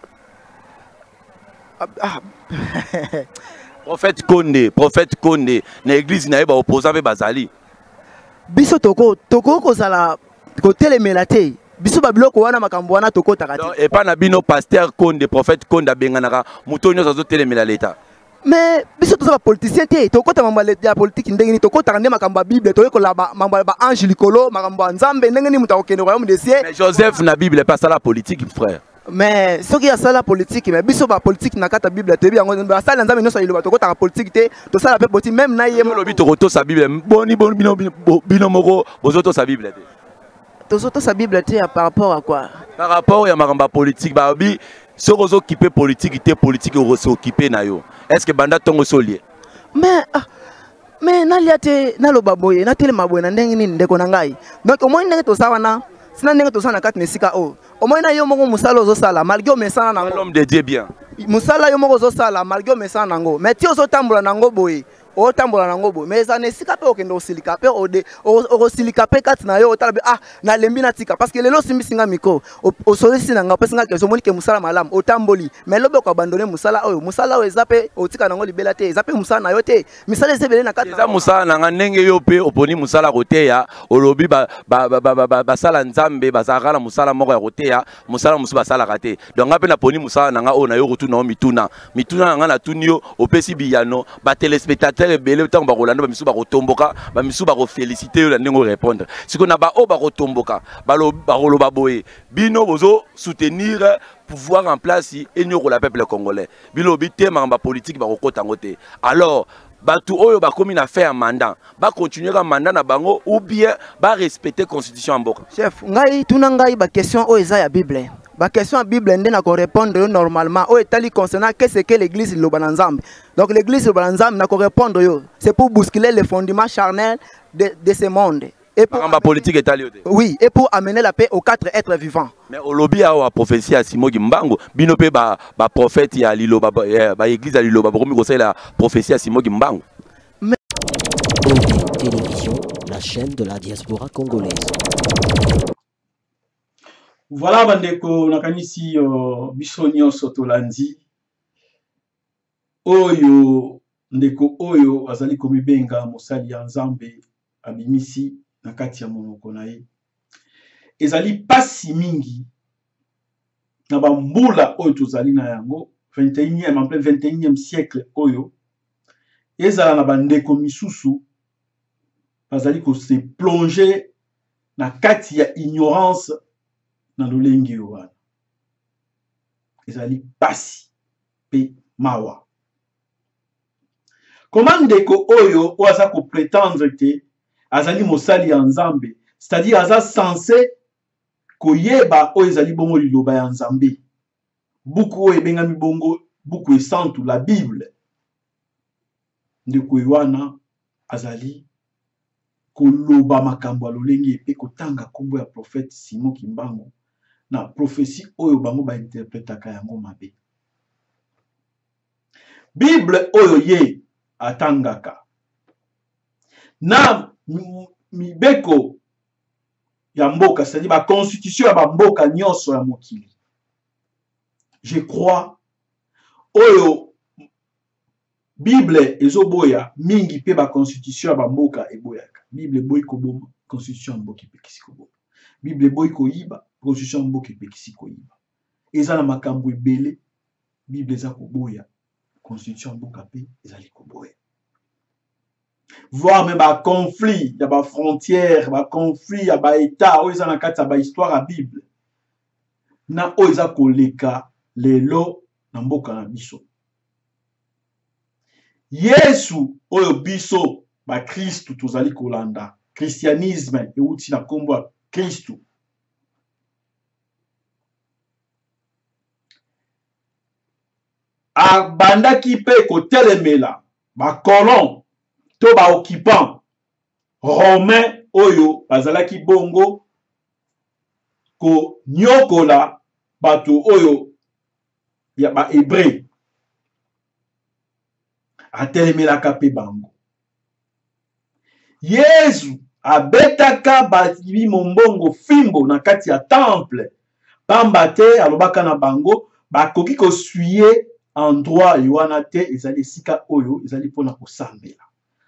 Speaker 5: prophète Konde na église na ye ba opposant pe bazali
Speaker 4: biso toko kozala kotelemela te biso babiloko wana makambo wana tokotaka te
Speaker 5: et pas na bino pasteur Konde prophète Konde abenganaka muto nyonso azotelemela l'état
Speaker 4: mais biso toza ba politicien te tokota mambo ya politique ndenge ni tokota nde makambo ya Bible toyekola mambo ya ba ange likolo makambo ya Nzambe ndenge ni muta okende royaume des cieux
Speaker 5: mais Joseph na Bible pas ça la politique frère
Speaker 4: mais soki ya sala politique mais biso ba politique na kata Bible te bi yango ba sala Nzambe nyonso iloba tokota politique te to sala pe politique même na yemo
Speaker 5: lobi tokoto sa Bible boni bino moko bozoto sa Bible te
Speaker 4: tozoto sa Bible te par rapport à quoi
Speaker 5: par rapport ya makambo politique ba bi ce qu'on s'occupe politique te politique on s'occupe na yo est-ce que banda tongo solier
Speaker 4: mais naliate naloba boye na tele maboye na ndenge nini ndeko na ngai donc au moins ndenge to sawana sina ndenge to sana kati nesika o au moins na yo moko musala zo sala malgré mesana nango
Speaker 5: l'homme de Dieu bien
Speaker 4: musala yo moko zo sala malgré mesana nango mais ti ozo tambola nango boye o tambola nango boye mais ça nesika pe okende osilika pe osilika pe kati na yo otala na lembi na tika parce que lelo simbi singa miko o solisi nanga pe singa kezo moni ke musala malamu o tamboli mais lobe ko abandonner musala oyo ezape o tika nango libela te ezape musala na yo te misala ezebele na kati
Speaker 5: eza musala nanga ndenge yo pe oponi musala koteya olobi basala Nzambe bazaka na musala moko ya koteya musala musu basala kate donc ngape na poni musala nanga o na yo rutuna o mituna nanga na tunio opesi biyano ba téléspectateurs ebele tant ba rolanda ba misu ba kotomboka ba misu ba ko féliciter yo la ndenge répondre siko na ba o ba kotomboka ba roloba boye bino bozo soutenir pouvoir en place et nyoko la peuple congolais bilo bité mamba politique ba kokota ngote alors batu oyo ba komi na faire mandat ba continuer ka mandat na bango ou bien ba respecter constitution en mboka
Speaker 4: chef ngai tuna ngai ba question o eza ya Bible ba question à Bible ndé na ko répondre normalement o etali concernant qu'est-ce que l'église loba na Nzambe donc l'église loba na Nzambe na ko répondre yo c'est pour bousculer les fondements charnels de ce monde et pour
Speaker 5: politique etali
Speaker 4: oui et pour amener la paix aux quatre êtres vivants
Speaker 5: mais au lobby a wa prophétie à Simogi Mbango bino pe ba prophète ya liloba ba église ya liloba ba komi ko la prophétie à Simogi Mbango
Speaker 2: Télévision, la chaîne de la diaspora congolaise.
Speaker 1: Voilà bandeko nakanisi biso nyonso tolandi oyo ndeko oyo azali komibenga mosali ya Nzambe abimisi na kati ya monoko na ye ezali pasi mingi na bambula oyo tozali na yango 21e, en plein 21e siècle, oyo, ezala na bandeko misusu, bazali ko se plonger na kati ya ignorance na lolenge wana. Ezali pasi pe mawa. Comment ndeko oyo oaza ko prétendre que azali mosali ya Nzambe, c'est-à-dire aza censé koyeba oyo ezali bongo liloba ya Nzambe. Buku oyo ebengami bongo buku esantu la Bible. Ndeko wana azali koloba makambo ya lolenge epe kotanga kombo ya prophète Simon Kimbangu na prophétie oyo bango ba interprétaka yango mabe. Bible oyo ye atangaka na mibeko ya mboka, c'est-à-dire la constitution ya mboka nyonso ya mokili. Je crois oyo Bible ezoboya mingi pe ba constitution ya mboka eboyaka. Bible boy ko boma constitution ya mboka epekisi ko boma. Bible boy ko yiba constitution ya mboka epekisi ko yiba. Eza na makambo ebele Bible eza ko boya constitution ya mboka pe ezali ko boya. Voir même ba conflit ya ba frontière, ba conflit ya ba état oyo eza na kati ya ba histoire ya Bible. Na oyo eza koleka lelo na mboka na biso. Yesu oyo biso ba Kristu tozali kolanda. Christianisme euti na kombo ya Kristu. Abandaki pe kotelemela ba colon to ba occupant romain oyo bazalaki bongo ko nyokola bato oyo ya ba hébreu. Atelemelaka pe bango. Yesu abetaka batibi mombongo fimbo na kati ya temple. Pamba te alobaka na bango bakoki kosuye endroit yoana te ezali sika oyo ezali pona kosambela.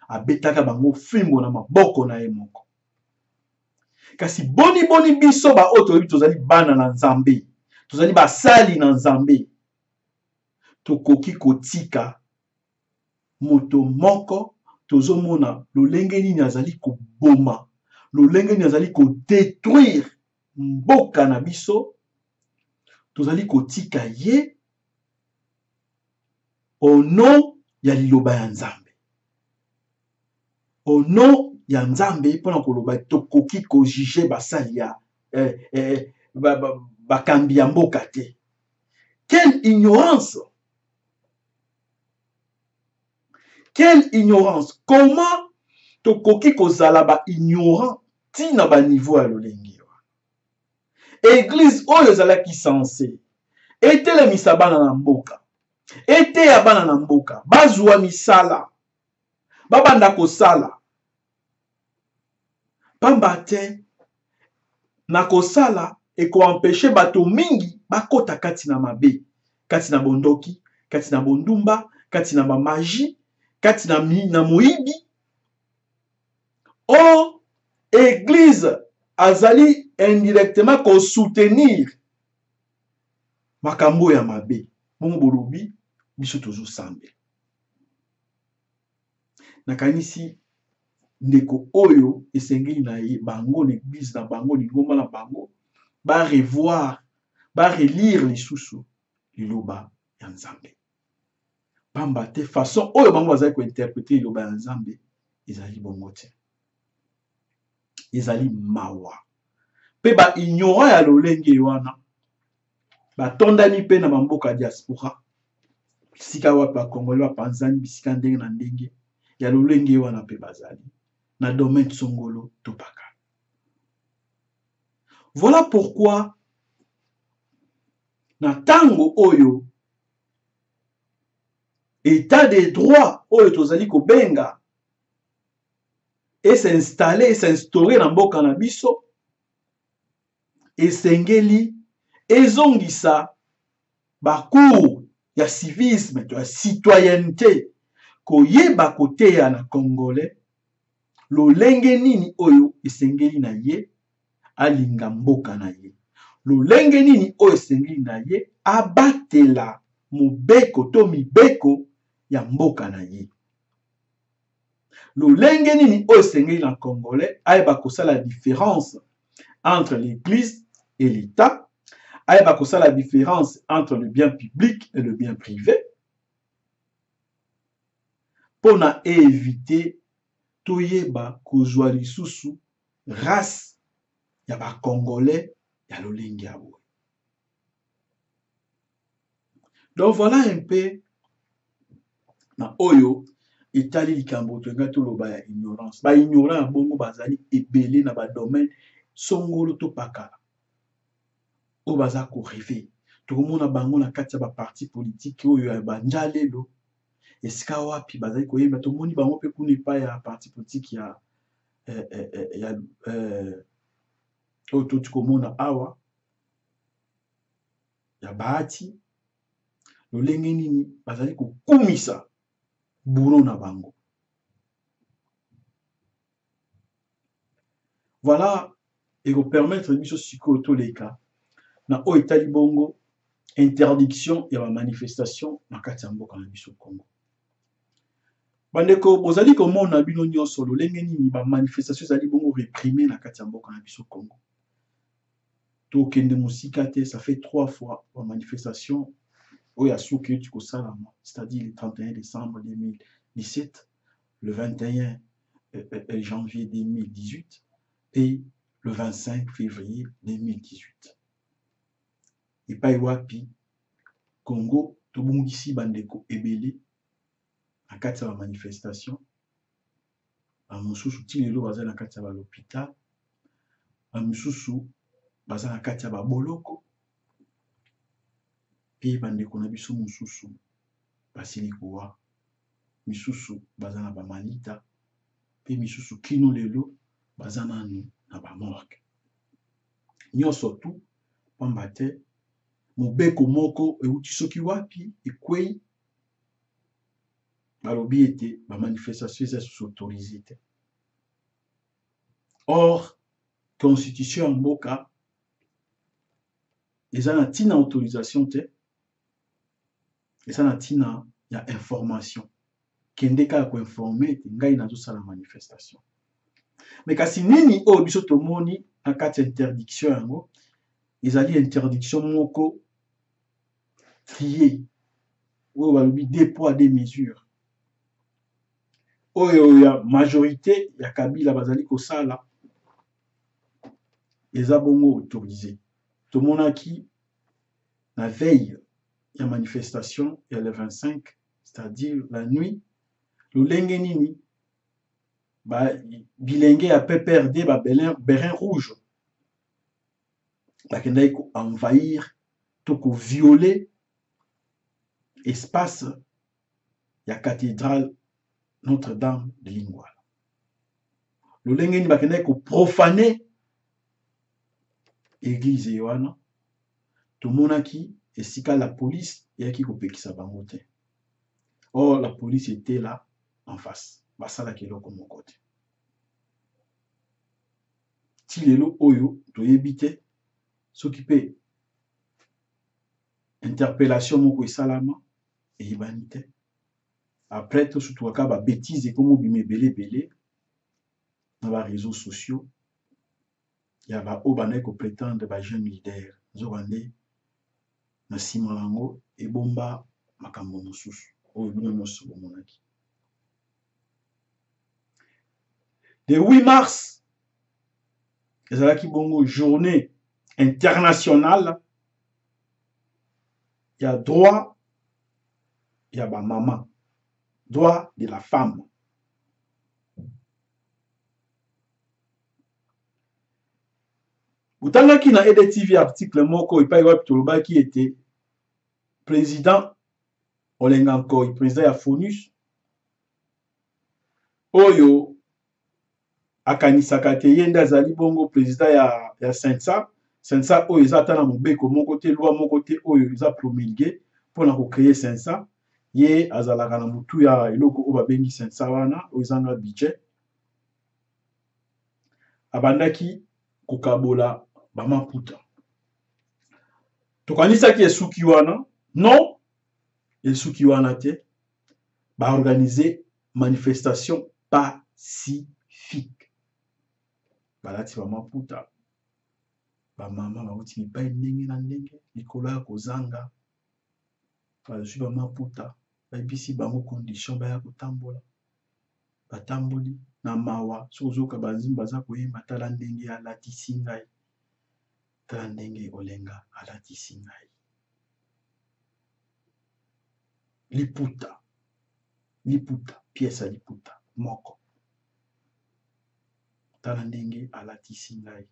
Speaker 1: Abetaka bango fimbo na maboko na ye moko. Kasi boni biso ba oto tozali bana na Nzambe. Tozali basali na Nzambe. Tokoki kotika moto moko tozomona lolenge nini azali koboma, lolenge nini azali kodétruire mboka na biso, tozali kotika ye au nom ya liloba ya Nzambe. Au nom ya Nzambe pona koloba tokoki ko juger basali ya bakambi ya mboka te. Quelle ignorance! Quelle ignorance! Comment tokoki kozala ba ignorant tina ba niveau ya lolenge? Église oyo ezalaki censé etelemisa bana na mboka, eteya bana na mboka, bazwa misala, babanda kosala. Pamba te na kosala eko empêcher bato mingi bakota kati na mabe, kati na bondoki, kati na bondumba, kati na magie, kati na moibi. Or, église azali indirectement ko soutenir makambo ya mabe. Bongo bolobi biso tozo sambe. Nakanisi ndeko oyo esengeli na ye bango na église na bango lingomba na bango ba revoir, ba relire lisusu liloba ya Nzambe. Pamba te façon oyo bango bazali ko interpréter liloba ya Nzambe ezali bongo te. Ezali mawa. Pe ba ignorant ya lolenge wana ba tondani pe na mboka diaspora. Sika wapi ba Congolais ba panzani bisika ndenge na ndenge ya lolenge wana pe bazali na domaine songolo topaka. Voilà pourquoi na tango oyo état de droit oyo tozali ko benga et s'installer, s'instaurer na mboka na biso, esengeli ezongisa bakour ya civisme, ya citoyenneté, koyeba koteya na Congolais, lolenge nini oyo esengeli na ye, alinga mboka na ye. Lolenge nini oyo esengeli na ye, abatela mobeko to mibeko ya mboka na ye. Lolenge nini oyo esengeli na congolais ayeba kosala la différence entre l'église et l'état, ayeba kosala la différence entre le bien public et le bien privé, pona éviter toyeba kozwa lisusu race ya ba congolais ya lolenge ya boye. Donc voilà un peu na oyo etali likambo to ngati loba ya ignorance. Ba ignorant ya bongo bazali ebele na ba domaine songolo to pakala. O baza ko rêver. Tokomona bango na kati ya ba parti politique oyo ya banjalelo. Esika wapi bazali koyeba tomoni bango pe kuna pa ya parti politique ya oyo tokomona awa ya bahati lolenge nini bazali kokumisa bourreau na bango. Voilà, et vous permettre biso siko toleka na o etali bongo interdiction ya ba manifestation na kati ya mboka na biso Congo. Bandeko bozali komona bino nyonso lolenge nini ba manifestation zali bongo réprimer na kati ya mboka na biso Congo. To kende musika te, ça fait 3 fois ba manifestation oya souki tu ko salama, c'est-à-dire le 31 décembre 2017, le 21 janvier 2018 et le 25 février 2018. Et pas wapi Congo to bungisi bandeko ebele na kati ya manifestation ba mususu tilelo baza na kati ya ba l'hôpital, ba mususu baza na kati ya ba boloko, pe bandeko na biso mususu basili kowa, misusu baza na ba malita, pe misusu kino lelo baza nanu na ba morgue. Nyonso tu pamba te mobeko moko euti soki wapi ekwei balobi ete ba manifestation eza autorisée te. Or constitution ya mboka eza na tina autorisation te, eza na tina ya information kende kaka koinforme ete ngai nazosala manifestation. Mais kasi nini oyo biso tomoni na kati ya interdiction yango ezali interdiction moko trier oyo balobi 2 poids 2 mesures oyo ya majorité ya Kabila bazali kosala eza bongo autorisé. Tomonaki la veille ya manifestation ya le 25, c'est-à-dire la nuit, lolenge nini ba bilenge ya PPRD ba Bérin Rouge bakendaki ko envahir to ko violer espace ya cathédrale Notre-Dame de Lingwala. Lolenge nini bakendaki ko profaner église wana. Tomonaki esika la police yaki kopekisa bango te. Or la police était là en face. Basala keloko moko te. Ti lelo oyo toyebi te soki pe interpellation moko esalama eyebani te. Après tosutwaka ba bêtise ekomo bima ebele na ba réseaux sociaux ya ba oyo bandaki koprétendre ba jeune leader nzokande na nsima yango ebomba makambo mosusu oyo bino nyonso bomonaki. Le 8 mars ezalaki bongo journée internationale ya droit ya ba mama, droit de la femme. Butangaki na EDTV article moko epai wapi tolobaki ete président Olenga Nkoy, président ya FONUS oyo akanisaka te ye nde azali bongo président ya Sensa oyo eza ata na mobeko moko te, loi moko te oyo eza promulgué mpona kocréer Sensa. Ye azalaka na mutu ya eloko oyo babengi Sensa wana oyo ezanga budget. Abandaki kokabola bamaputa. Tokanisaki esuki wana non et ceux qui ont été organiser manifestation pacifique. Balati ba maputa. Ba mama ba uti ba ndenge na ndenge likola kozanga. Ba su ba maputa. Ba bisi ba mo condition ba ya kotambola. Batamboli na mawa sozoka banzimba za koyemba tala ndenge ya latisi ngai. Tala ndenge olenga alatisi ngai. Liputa, pièce à liputa, moko. Tala ndenge alatisi ngai.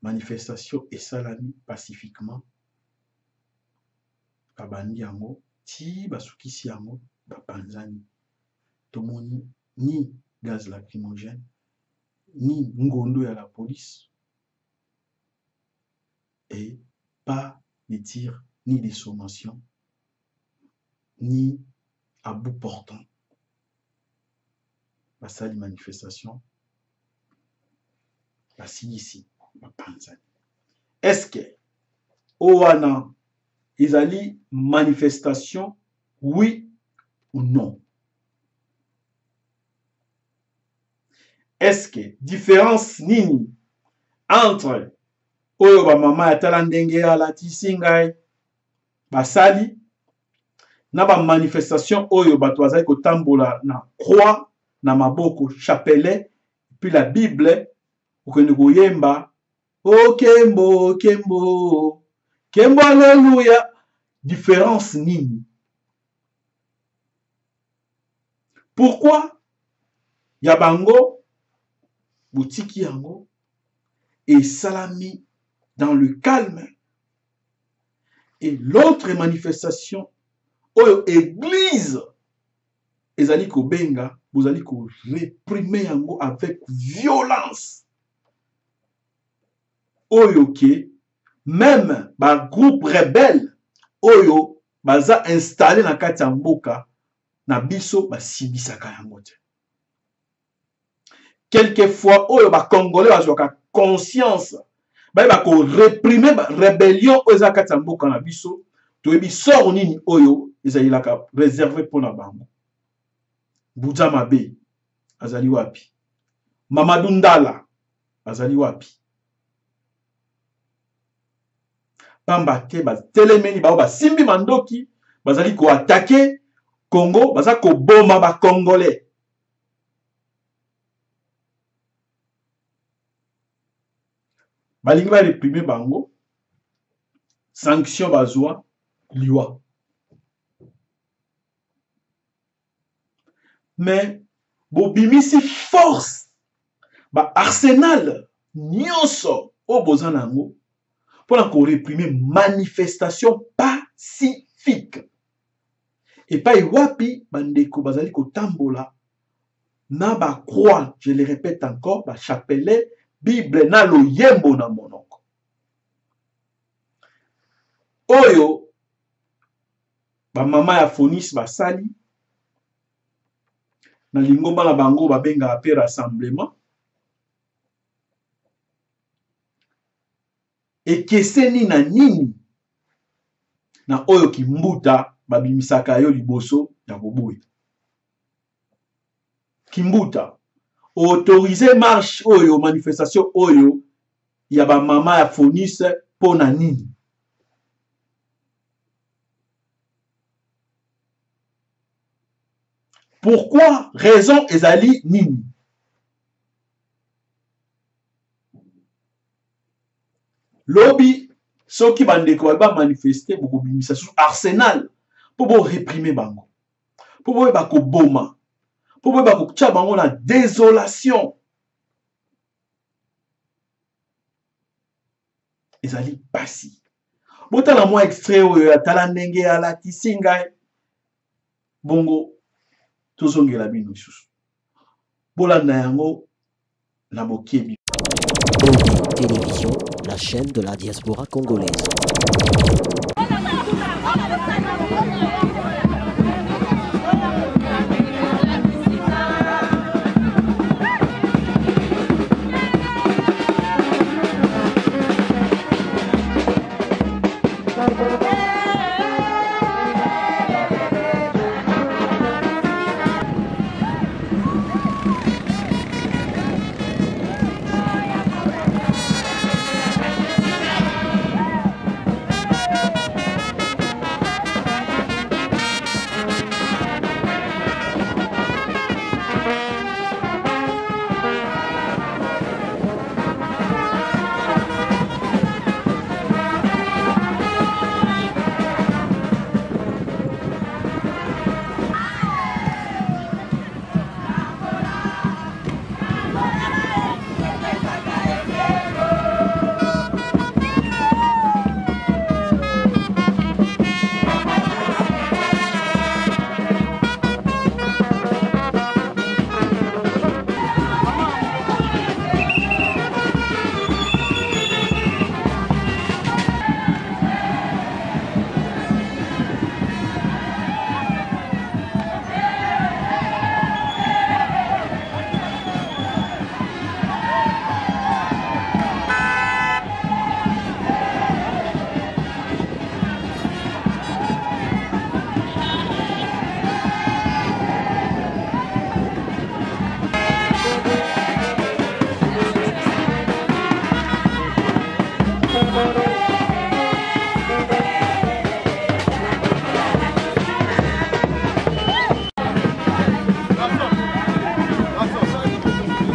Speaker 1: Manifestation esalami pacifiquement. Babandi yango, ti basukisi yango, bapanzani. Tomoni ni gaz lacrymogène, ni ngondo ya la police, et pas de tirs, ni de sommations, ni à bout portant. La salle manifestation, la ici, la panzani. Est-ce que, Owana, ils allaient manifestation, oui ou non? Est-ce que différence nini entre oyo ba mama ya tala ndenge ya latisi ngai basali na ba manifestation oyo bato bazali kotambola na croix na maboko chapelet puis la Bible okende koyemba o kembo kembo kembo alléluia, différence nini? Pourquoi ya bango boutique yango et salami dans le calme, et l'autre manifestation oyo église ezali ko benga vous allez ko réprimer yango avec violence oyo ke même ba groupe rebelle oyo baza installé na kati ya mboka na biso basibisaka yango te. Quelquefois, oyo ba Congolais bazwaka conscience, ba ko réprimer ba rébellion oyo za kati ya mboka na biso, toyebi sort nini oyo ezalaka réservé pour na bango. Buja Mabe azali wapi? Mamadou Ndala azali wapi? Pamba te ba telemeni ba simbi mandoki bazali ko attaquer Congo, baza ko boma ba Congolais. Balingi ba réprimer bango, sanction bazwa liwa. Mais bobimisi force ba arsenal nyonso o bozana nango pour ko réprimer manifestation pacifique. Et pas wapi bandeko bazali ko tambola na ba croix, je le répète encore, ba chapelet Bible na lo yembo na monoko. Oyo ba mama ya Fonis basali na lingomba na bango babenga ape rassemblement. Ekeseni na nini na oyo kimbuta babimisaka yo liboso ya boboyi. Kimbuta autoriser marche oyo manifestation oyo ya ba mama ya Fonis pona nini? Pourquoi? Raison ezali nini? Lobby soki bandeko ba manifester boko bimisa sur arsenal pour bo réprimer bango. Pour bo ba ko boma. Pour bo ba ko tcha bango na désolation. Ezali pasi. Botala moi extrait oyo atala ndenge ya latisi ngai. Bongo tozongela bino lisusu. Bolanda yango na bokebi.
Speaker 2: Télévision, la chaîne de la diaspora congolaise.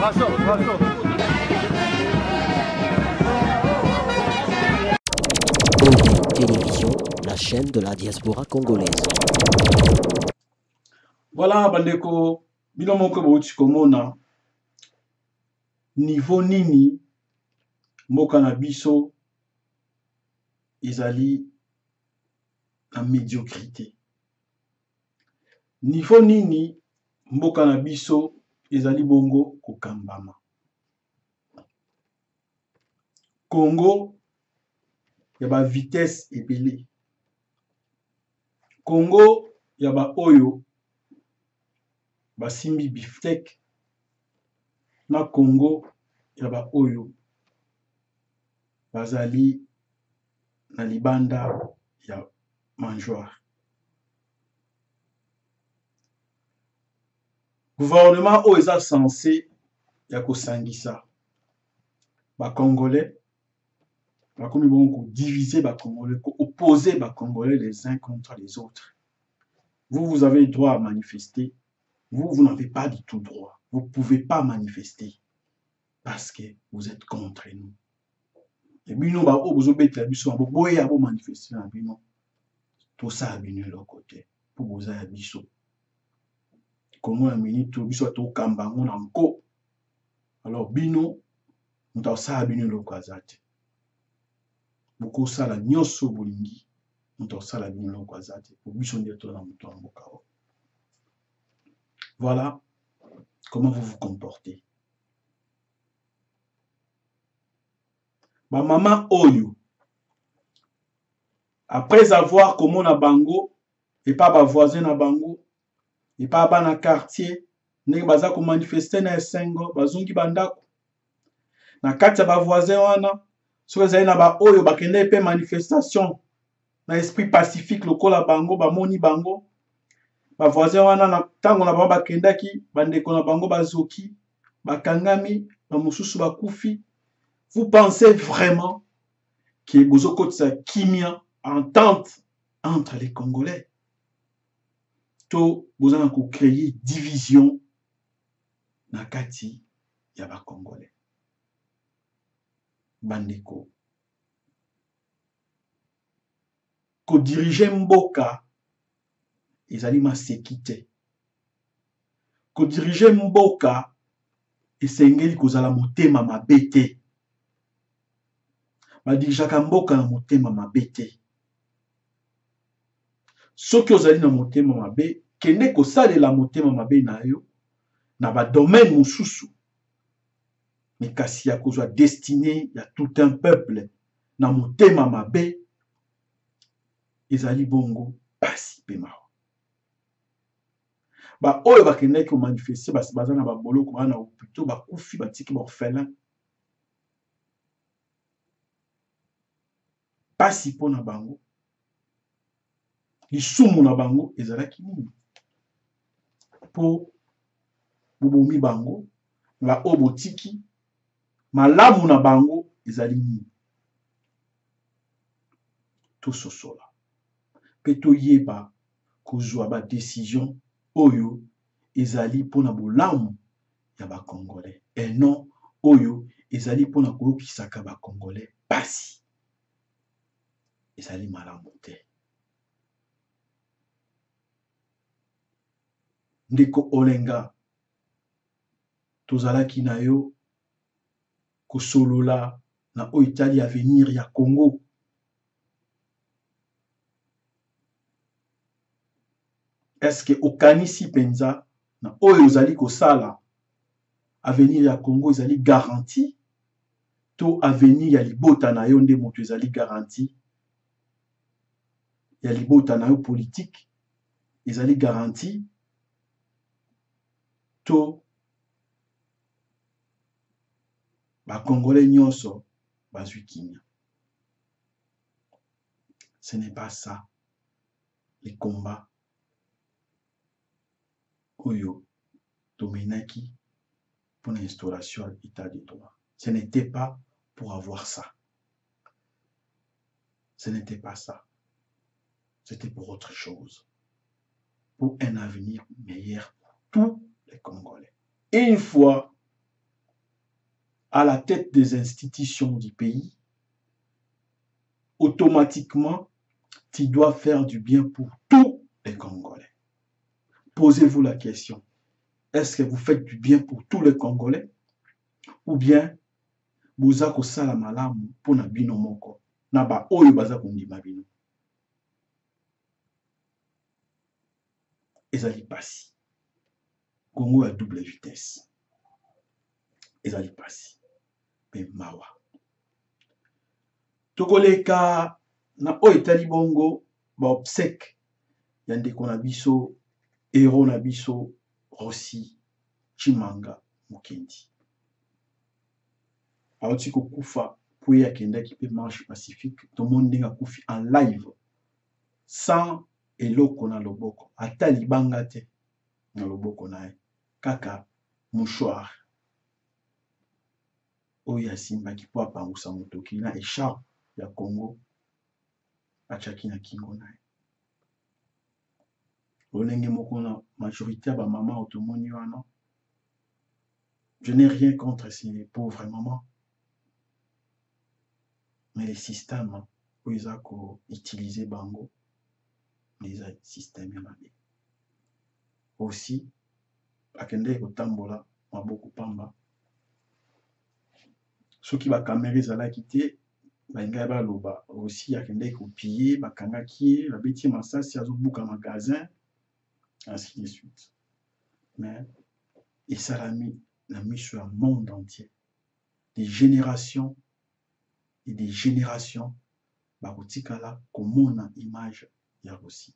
Speaker 2: Oyo Télévision, la chaîne de la diaspora congolaise.
Speaker 1: Voilà, bandeko, bino moko bauti komona niveau nini mboka na biso ezali na médiocrité. Niveau nini mboka na biso ezali bongo kokambama. Congo ya ba vitesse ebele. Congo ya ba oyo basimbi beefsteak na Congo ya ba oyo bazali na libanda ya mangeoire. Gouvernement oyo eza censé ya kosangisa ba Congolais bakomi bongo diviser ba Congolais, opposer ba Congolais les uns contre les autres. Vous avez le droit à manifester. Vous n'avez pas du tout droit. Vous ne pouvez pas manifester parce que vous êtes contre nous. Et puis nous, vous avez manifester. Tout ça a venu de l'autre côté. Pour vous avez biso. Comment la minute tout biso to kambango nanko. Alors bino, nous avons ça a venu de l'autre côté. Beaucoup ça la nyoso bolingi. Nous avons ça la venu de l'autre côté. Pour biso ndiato na muto mboka. Voilà comment vous vous comportez. Ma maman Oyo, après avoir comment na bango, et pas ba voisin na bango, et pas ba na quartier, ne baza ko manifester na esengo, bazungi bandako. Na kati ya ba voisin wana, so ezali na ba Oyo bakende pe manifestation na esprit pacifique lokola bango, ba moni bango. Ba voisin wana na tango na bango bakendaki bandeko na bango bazoki bakangami ba mususu bakufi. Vous pensez vraiment que bozokotisa kimia entente entre les Congolais to bozana ko créer division na kati ya ba Congolais bandeko ko diriger mboka ezali masekite. Ko diriger mboka esengeli kozala motema mabe te. Ba dirijaka mboka na motema mabe te. Soki ozali na motema mabe, kende kosalela motema mabe na yo na ba domaine mosusu. Mais kasi ya kozwa destiné ya tout un peuple na motema mabe ezali bongo pasi pe mawa. Ba oyo bakendaki ko manifester baza na baboloko bana hôpitaux bakufi batiki ba orphelin. Pasi po na bango. Lisumu na bango ezalaki nini? Po bobomi bango ba obotiki malamu na bango ezali nini? To sosola. Pe to yeba kozwa ba décision oyo ezali pona bolamu ya ba Congolais et non oyo ezali pona koyokisaka ba Congolais pasi ezali malamu te. Ndeko Olenga tozalaki na yo kosolola na oyo etali avenir ya Congo. Est-ce que okanisi penza na oyo ozali kosala avenir ya Congo ezali garanti to avenir ya libota na yo nde moto ezali garanti ya libota na yo politique ezali garanti to ba Congolais nyonso bazwi kimia. Ce n'est pas ça les combats oyo dominaki pour l'instauration de l'état de droit. Ce n'était pas pour avoir ça. Ce n'était pas ça. C'était pour autre chose. Pour un avenir meilleur pour tous les Congolais. Et une fois à la tête des institutions du pays, automatiquement, tu dois faire du bien pour tous les Congolais. Posez-vous la question. Est-ce que vous faites du bien pour tous les Congolais? Ou bien, vous avez sala malamu pour na bino moko. Na ba oyo baza kondima bino. Ezali pasi. Congo à double vitesse. Ezali pasi. Mais mawa. Tokoleka na oyo etali bongo ba obsèque ya ndeko na biso, héros na biso, Rossi Chimanga Mukendi. Aoti kokufa po ya kendaki pe marche pacifique, to monde nga kufi en live sans eloko na loboko, ata libanga te na loboko na kaka mouchoir oyo asimbaki po apangusa motoki na écharpe ya Congo achaki na kingo na ye. Olenge moko na majorité ba mama otomoni wana. Je n'ai rien contre ces pauvres mamans. Mais les systèmes où ils ont utilisé bango, les systèmes yamabe. Aussi, akende kotambola maboko pamba. Ceux qui va camérer zala quitté, bainga ba loba aussi akende kopier bakanga ki la beti masasi azobuka magasin ainsi de suite. Mais et ça l'a mis sur le monde entier. Des générations et des générations bakotikala komona image ya Rossi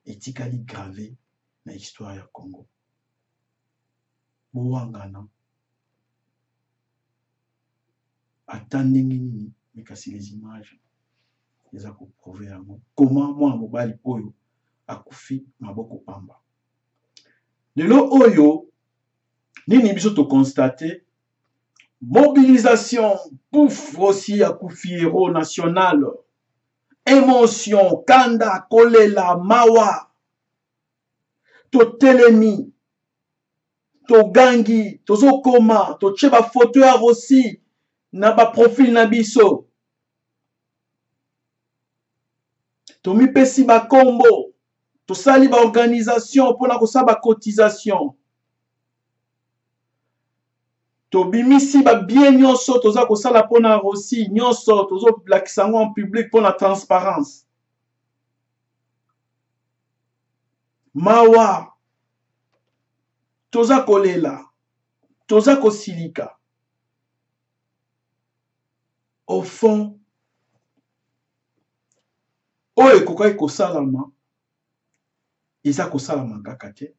Speaker 1: etikali gravé na histoire ya Congo. Boangana attendez nini mais kasi les images les a prouvé yango comment moi mobali oyo akufi maboko pamba. Lelo oyo nini biso to constater mobilisation, pouf, aussi à Koufi héros national, émotion, kanda, kolela, mawa, to telemi, to gangi, to zokoma, to tcheba photo à Rossi, na ba profil na biso, to mi pesi ba combo, to sali ba organisation, pour na kosa ba cotisation. To bimisi ba bien nyonso toza kosala pona Rossi nyonso tozo lakisa ngo en public pona transparence. Mawa toza kolela toza kosilika. Au fond oyo kokai kosalama eza kosalama kaka te.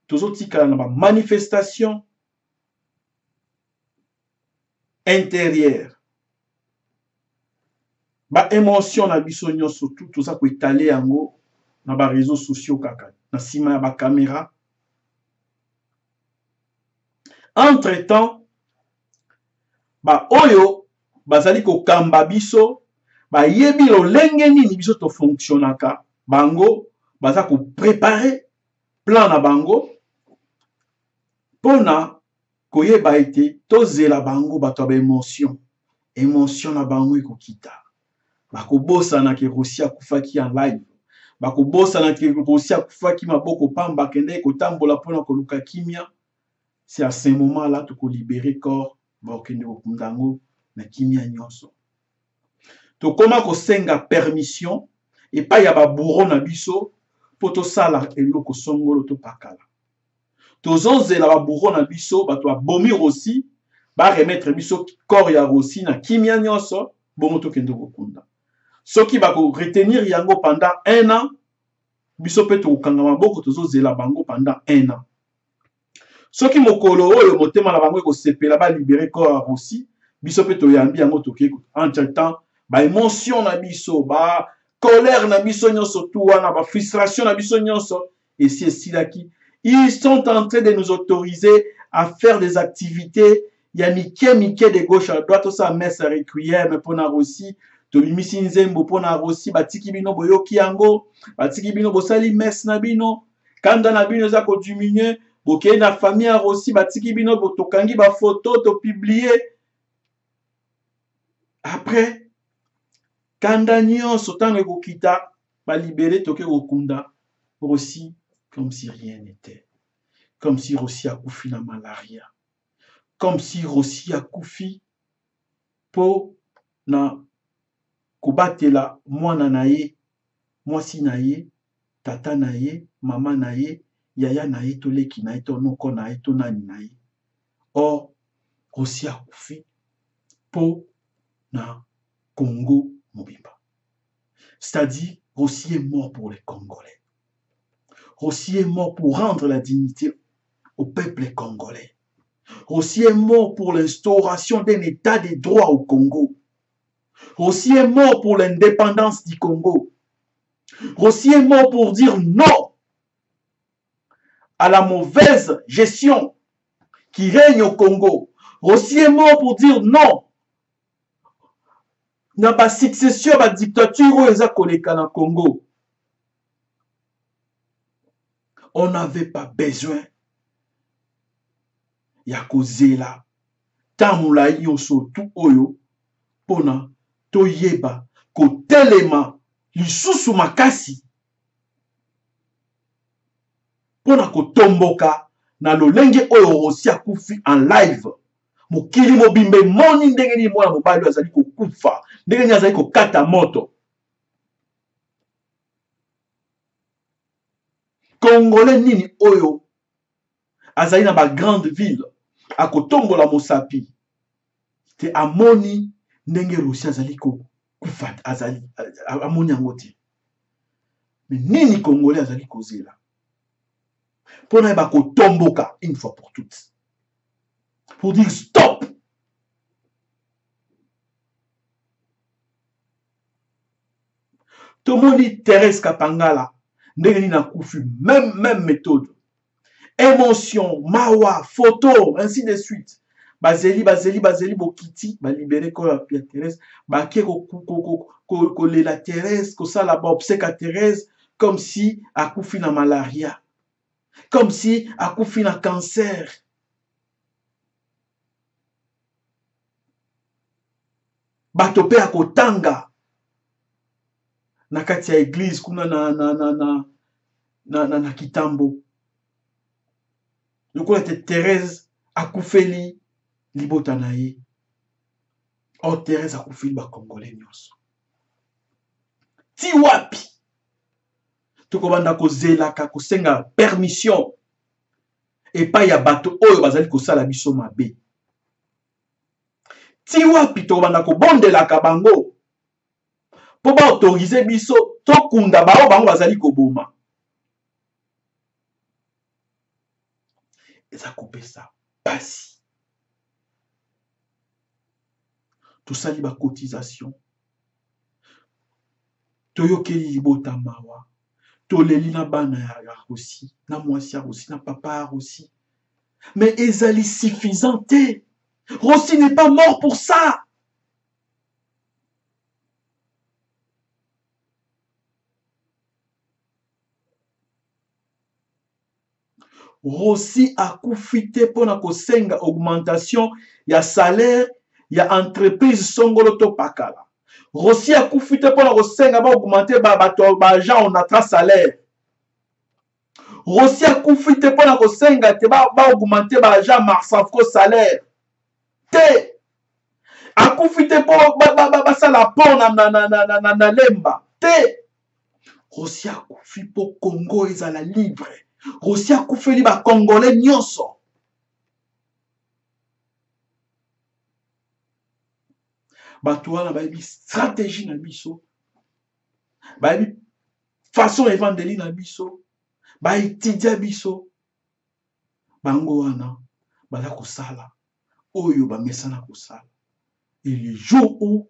Speaker 1: Tozo tikala na ba manifestation intérieur. Ba émotion na biso nyonso tout ça ko étaler yango na ba réseaux sociaux kaka na sima ya ba caméra. Entre-temps ba oyo bazali ko kamba biso ba yebi lo lenge nini biso to fonctionnaka bango baza ko préparer plan na bango pona koyeba ete tozela bango bato ba émotion na bango ekokita bakobosa na ke Rossi akufaki en live bakobosa na ke Rossi akufaki maboko pamba kende kotambola pona koluka kimia. C'est à ce moment là to ko libérer corps ba kende kokundango na kimia nyonso to koma ko senga permission et pas ya ba bourreau na biso poto sala eloko songolo to pakala. Tozonzela ba bourreau na biso bato abomi Rossi ba remettre biso corps ya Rossi na kimia nyonso bongo to kende kokunda. Soki ba ko retenir yango pendant 1 an biso pe to kanga maboko tozozela bango pendant 1 an. Soki mokolo oyo motema na bango ko sepela ba libérer corps ya Rossi biso pe to yambi yango to ke entre temps ba émotion na biso ba colère na biso nyonso tout wana ba frustration na biso nyonso et si esilaki. Ils sont en train de nous autoriser à faire des activités. Il y a Mike de gauche à droite, ça messe à requiem pour Rossi, to limisi nzembo pour Rossi, batiki bino boyoki yango, batiki bino bosali messe na bino, kanda na bino za ko diminuer, bokei na famille ya Rossi batiki bino botokangi ba photo to publier. Après kanda nyonso tango ekokita ba libéré toke kokunda Rossi comme si rien n'était. Comme si Rossi akufi na malaria. Comme si Rossi akufi po na kobatela mwana na ye, mwasi na ye, tata na ye, mama na ye, yaya na ye, toleki na ye, tonoko na ye, tonani na ye. Or, Rossi akufi po na Congo mobimba. C'est-à-dire, Rossi est mort pour les Congolais. Rossi est mort pour rendre la dignité au peuple congolais. Rossi est mort pour l'instauration d'un état de droit au Congo. Rossi est mort pour l'indépendance du Congo. Rossi est mort pour dire non à la mauvaise gestion qui règne au Congo. Rossi est mort pour dire non na ba succession ba dictature oyo eza koleka na Congo. On n'avait pas besoin ya kozela tamula nyonso tu oyo pona toyeba kotelema lisusu makasi pona kotomboka na lolenge oyo Rossi akufi en live. Mokili mobimbe moni ndenge ni mwana mobali azali kokufa, ndenge ni azali kokata moto. Congolais nini oyo azali na ba grande ville akotombola Mosapi te amoni ndenge Rossi azali kokufa, azali amoni yango te. Mais nini Congolais azali kozela pona ba kotomboka une fois pour toutes, pour dire stop. Tomoni Thérèse Kapangala ndenge ni nakufi, même méthode, émotion, mawa, photo, ainsi de suite. Bazeli bokiti ba libéré ko la Thérèse, ba ke ko la Thérèse, ko ça là-bas obsèque Thérèse comme si akufi na malaria, comme si akufi na cancer. Bato pe akotanga na kati ya église kuna na kitambo. Lokola te Thérèse akufeli libota na ye. Or Thérèse akufeli ba Congolais nyonso. Ti wapi tokobanda kozelaka kosenga permission epai ya bato oyo bazali kosala biso mabe. Ti wapi tokobanda kobondelaka bango po ba autoriser biso tokunda bao bango bazali koboma. Eza kopesa pasi. Tosali ba cotisation, toyokeli libota mawa, toleli na bana ya Rossi, na mwasi ya Rossi, na papa ya Rossi. Mais ezali suffisant te. Rossi n'est pas mort pour ça. Rossi a koufité pour na kosenga augmentation ya salaire ya entreprise songolo to pakala. Rossi a koufité pour na kosenga ba augmenter ba agent on atra salaire. Rossi a koufité pour na kosenga te ba augmenter ba agent Marsafco salaire. Te a koufité pour ba sala pon na lemba. Te Rossi a koufi pour Congo ezala libre. Rossi a koufeli ba Congolais nyonso. Bato wana bayebi stratégie na biso, bayebi façon evangeli na biso, baetidia biso. Bango wana baza kosala oyo bamesana kosala. Et le jour où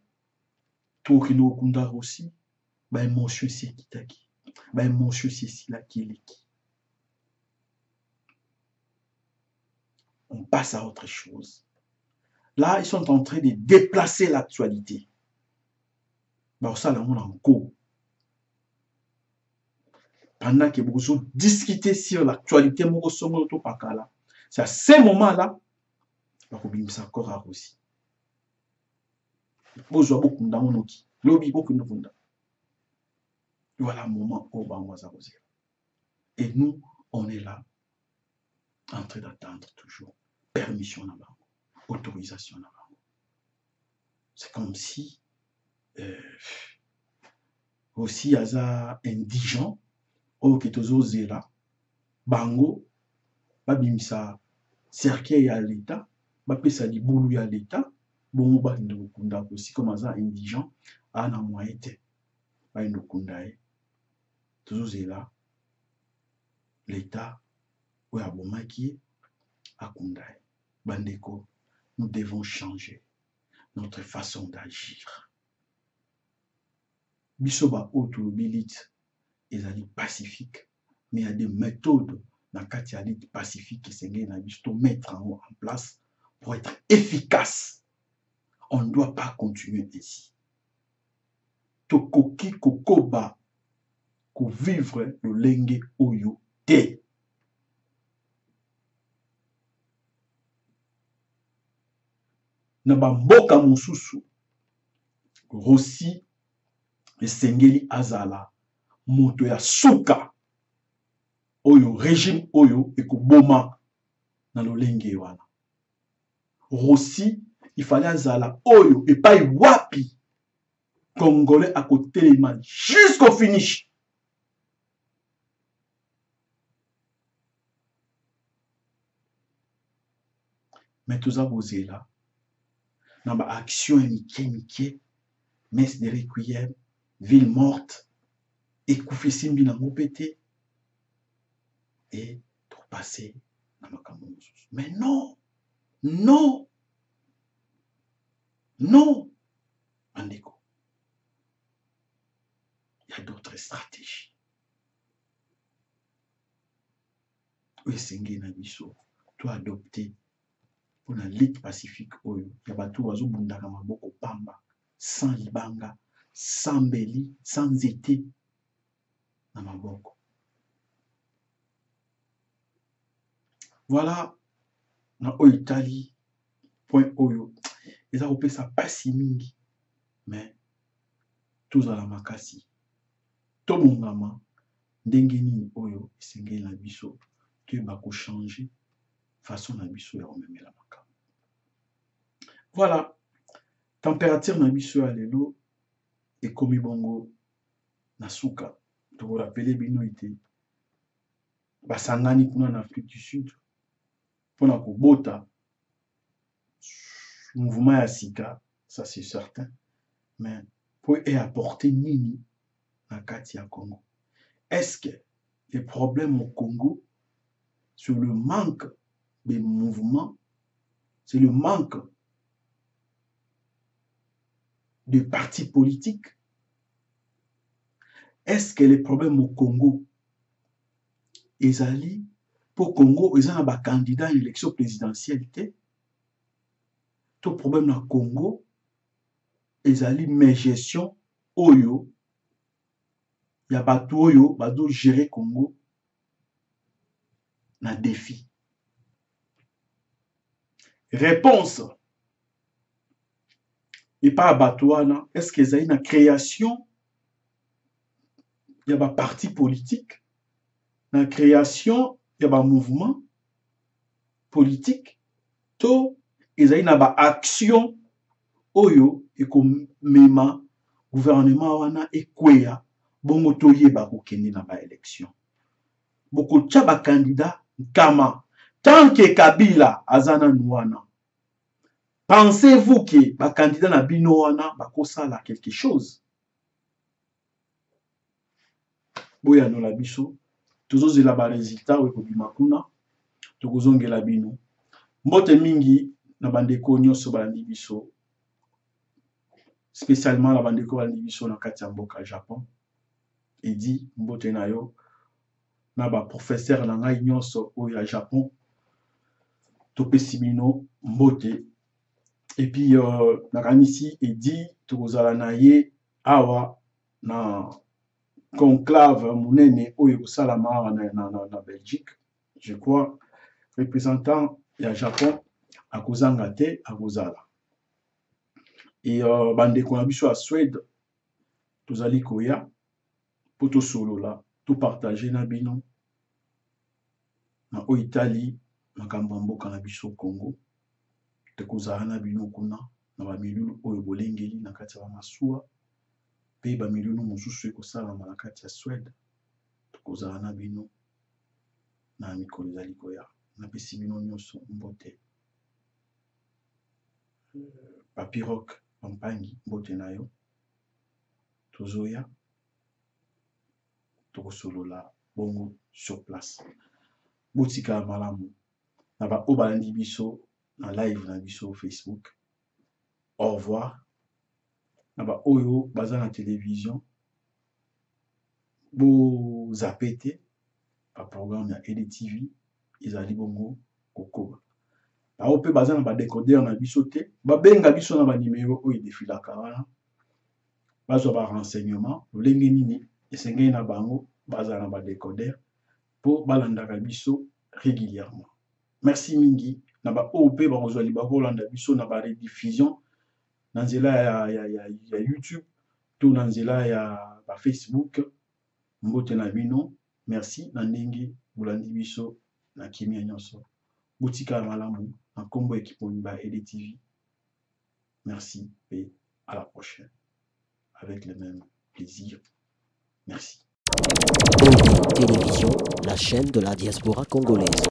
Speaker 1: tokende kokunda Rossi, ba émotion si ekitaki, ba émotion si esilaki eleki. On passe à autre chose. Là, ils sont en train de déplacer l'actualité. Ça, là, on a en cours. pendant que vous discutez sur l'actualité, c'est à ce moment-là, vous ça encore aussi. Vous avez beaucoup de voilà le moment où on va s'arroser. Et nous, on est là, en train d'attendre toujours permission là-bas, autorisation là-bas. C'est comme si aussi il y a indigent au qui là, bango, babimisa cercueil à l'État, bapesa libulu à l'État, bon ba ndokunda aussi comme ça indigent ana moyete ba ndokunda toujours là l'État ou a bomaki akunda bandeko, nous devons changer notre façon d'agir. Bisoba automobilite ezali pacifique, mais il y a des méthodes dans la lutte pacifique qui sont mettre en place pour être efficace. On ne doit pas continuer ainsi. Tokoki kokoba ko vivre le lenge oyo te. Naba mboka mususu Rossi esengeli azala moto ya suka oyo régime oyo ekoboma na lolenge wana. Rossi il fallait azala oyo epai wapi congolais à côté les mains jusqu'au finish. Mais tout ça vous êtes là. Dans ma action mike, messe de requiem, ville morte, et Koufi Simbi n'a pété, et tout passer dans ma camoufle. Mais non, non, non, Andeko. Il y a d'autres stratégies. Oui, c'est un tu as adopté pour la lutte pacifique. Il y a battu oiseau bundaka maboko pamba, sans libanga, sans beli, sans été dans maboko. Voilà, dans Italie, point oyo. Ils ont repéré ça pas si mingi, mais tous à la makasi. Tout mon gamin, ndengeni oyo, sengé la biso, tu vas changer façon la biso ya remettre la maka. Voilà, température na biso ya lelo et komi bongo na suka. Tu vous rappelez bino ite basangani kuna en Afrique du Sud pour na kobota mouvement ya sika, ça c'est certain, mais pour apporter nini na kati ya Congo. Est-ce que les problèmes au Congo sur le manque de mouvements, c'est le manque de partis politiques? Est-ce que les problèmes au Congo, ils allaient pour Congo, ils ont un candidat à l'élection présidentielle? Tout problème au Congo, ils allaient mais gestion oyo, il y a pas tout oyo, bah do gérer Congo na défi. Réponse. Et pas abattoir, est-ce qu'ils ont une création? Il y a un parti politique. Dans la création, il y a un mouvement politique. Tout, ils ont une action. Oyo, et comme même gouvernement wana ekwea, bongo toye ba kokende na ba élection. Boko tchaba candidat, kama, tant que Kabila azana nouana. Pensez-vous que ba candidat na bino wana bakosala quelque chose? Boya no la biso, toujours la ba résultat we ko bimakuna, tokozonge la bino. Mbote mingi na bandeko nyonso balandi biso, spécialement la bandeko balandi biso na kati ya mboka Japon. Et dit mbote na yo na ba professeur na ngai nyonso oyo ya Japon. Topesi bino mbote. Et puis, nakanisi et dit, tokozala na ye awa na conclave monene oyo kosalama na Belgique, je crois représentant ya Japon akozanga te akozala. Et bandeko na biso à Suède tozali koya po tosolola to partager na bino na o Italie makambo ya mboka na biso Congo tokozala na bino kuna na bamilulu oyo bolengeli na kati ya bamasuwa mpe bamilulu mosusu ekosalama na kati ya Suède tokozala na bino na mikolo ezali koya napesi bino nyonso mbote. Papirok Pampangi mbote na yo tozoya tokosolola bongo sur place botika malamu na ba oyo balandi biso na live na biso Facebook. Au revoir. Na ba oyo baza na télévision bo zapete ba programme ya EDTV ezali bongo kokoba. Ba oyo pe baza na ba décodeur na biso te babenga biso na ba numéro oyo defilaka wana bazwa ba renseignement lolenge nini esengeli na bango baza na ba décodeur po balandaka biso régulièrement. Merci mingi na ba oyo pe bakozwa libako kolanda biso na ba rediffusion na nzela ya YouTube to na nzela ya ba Facebook mbote na bino. Merci na ndenge bolandi biso na kimia nyonso botika malamu na kombo ekiponi ba EDTV. Merci et à la prochaine avec le même plaisir. Merci.
Speaker 2: Télévision, la chaîne de la diaspora congolaise.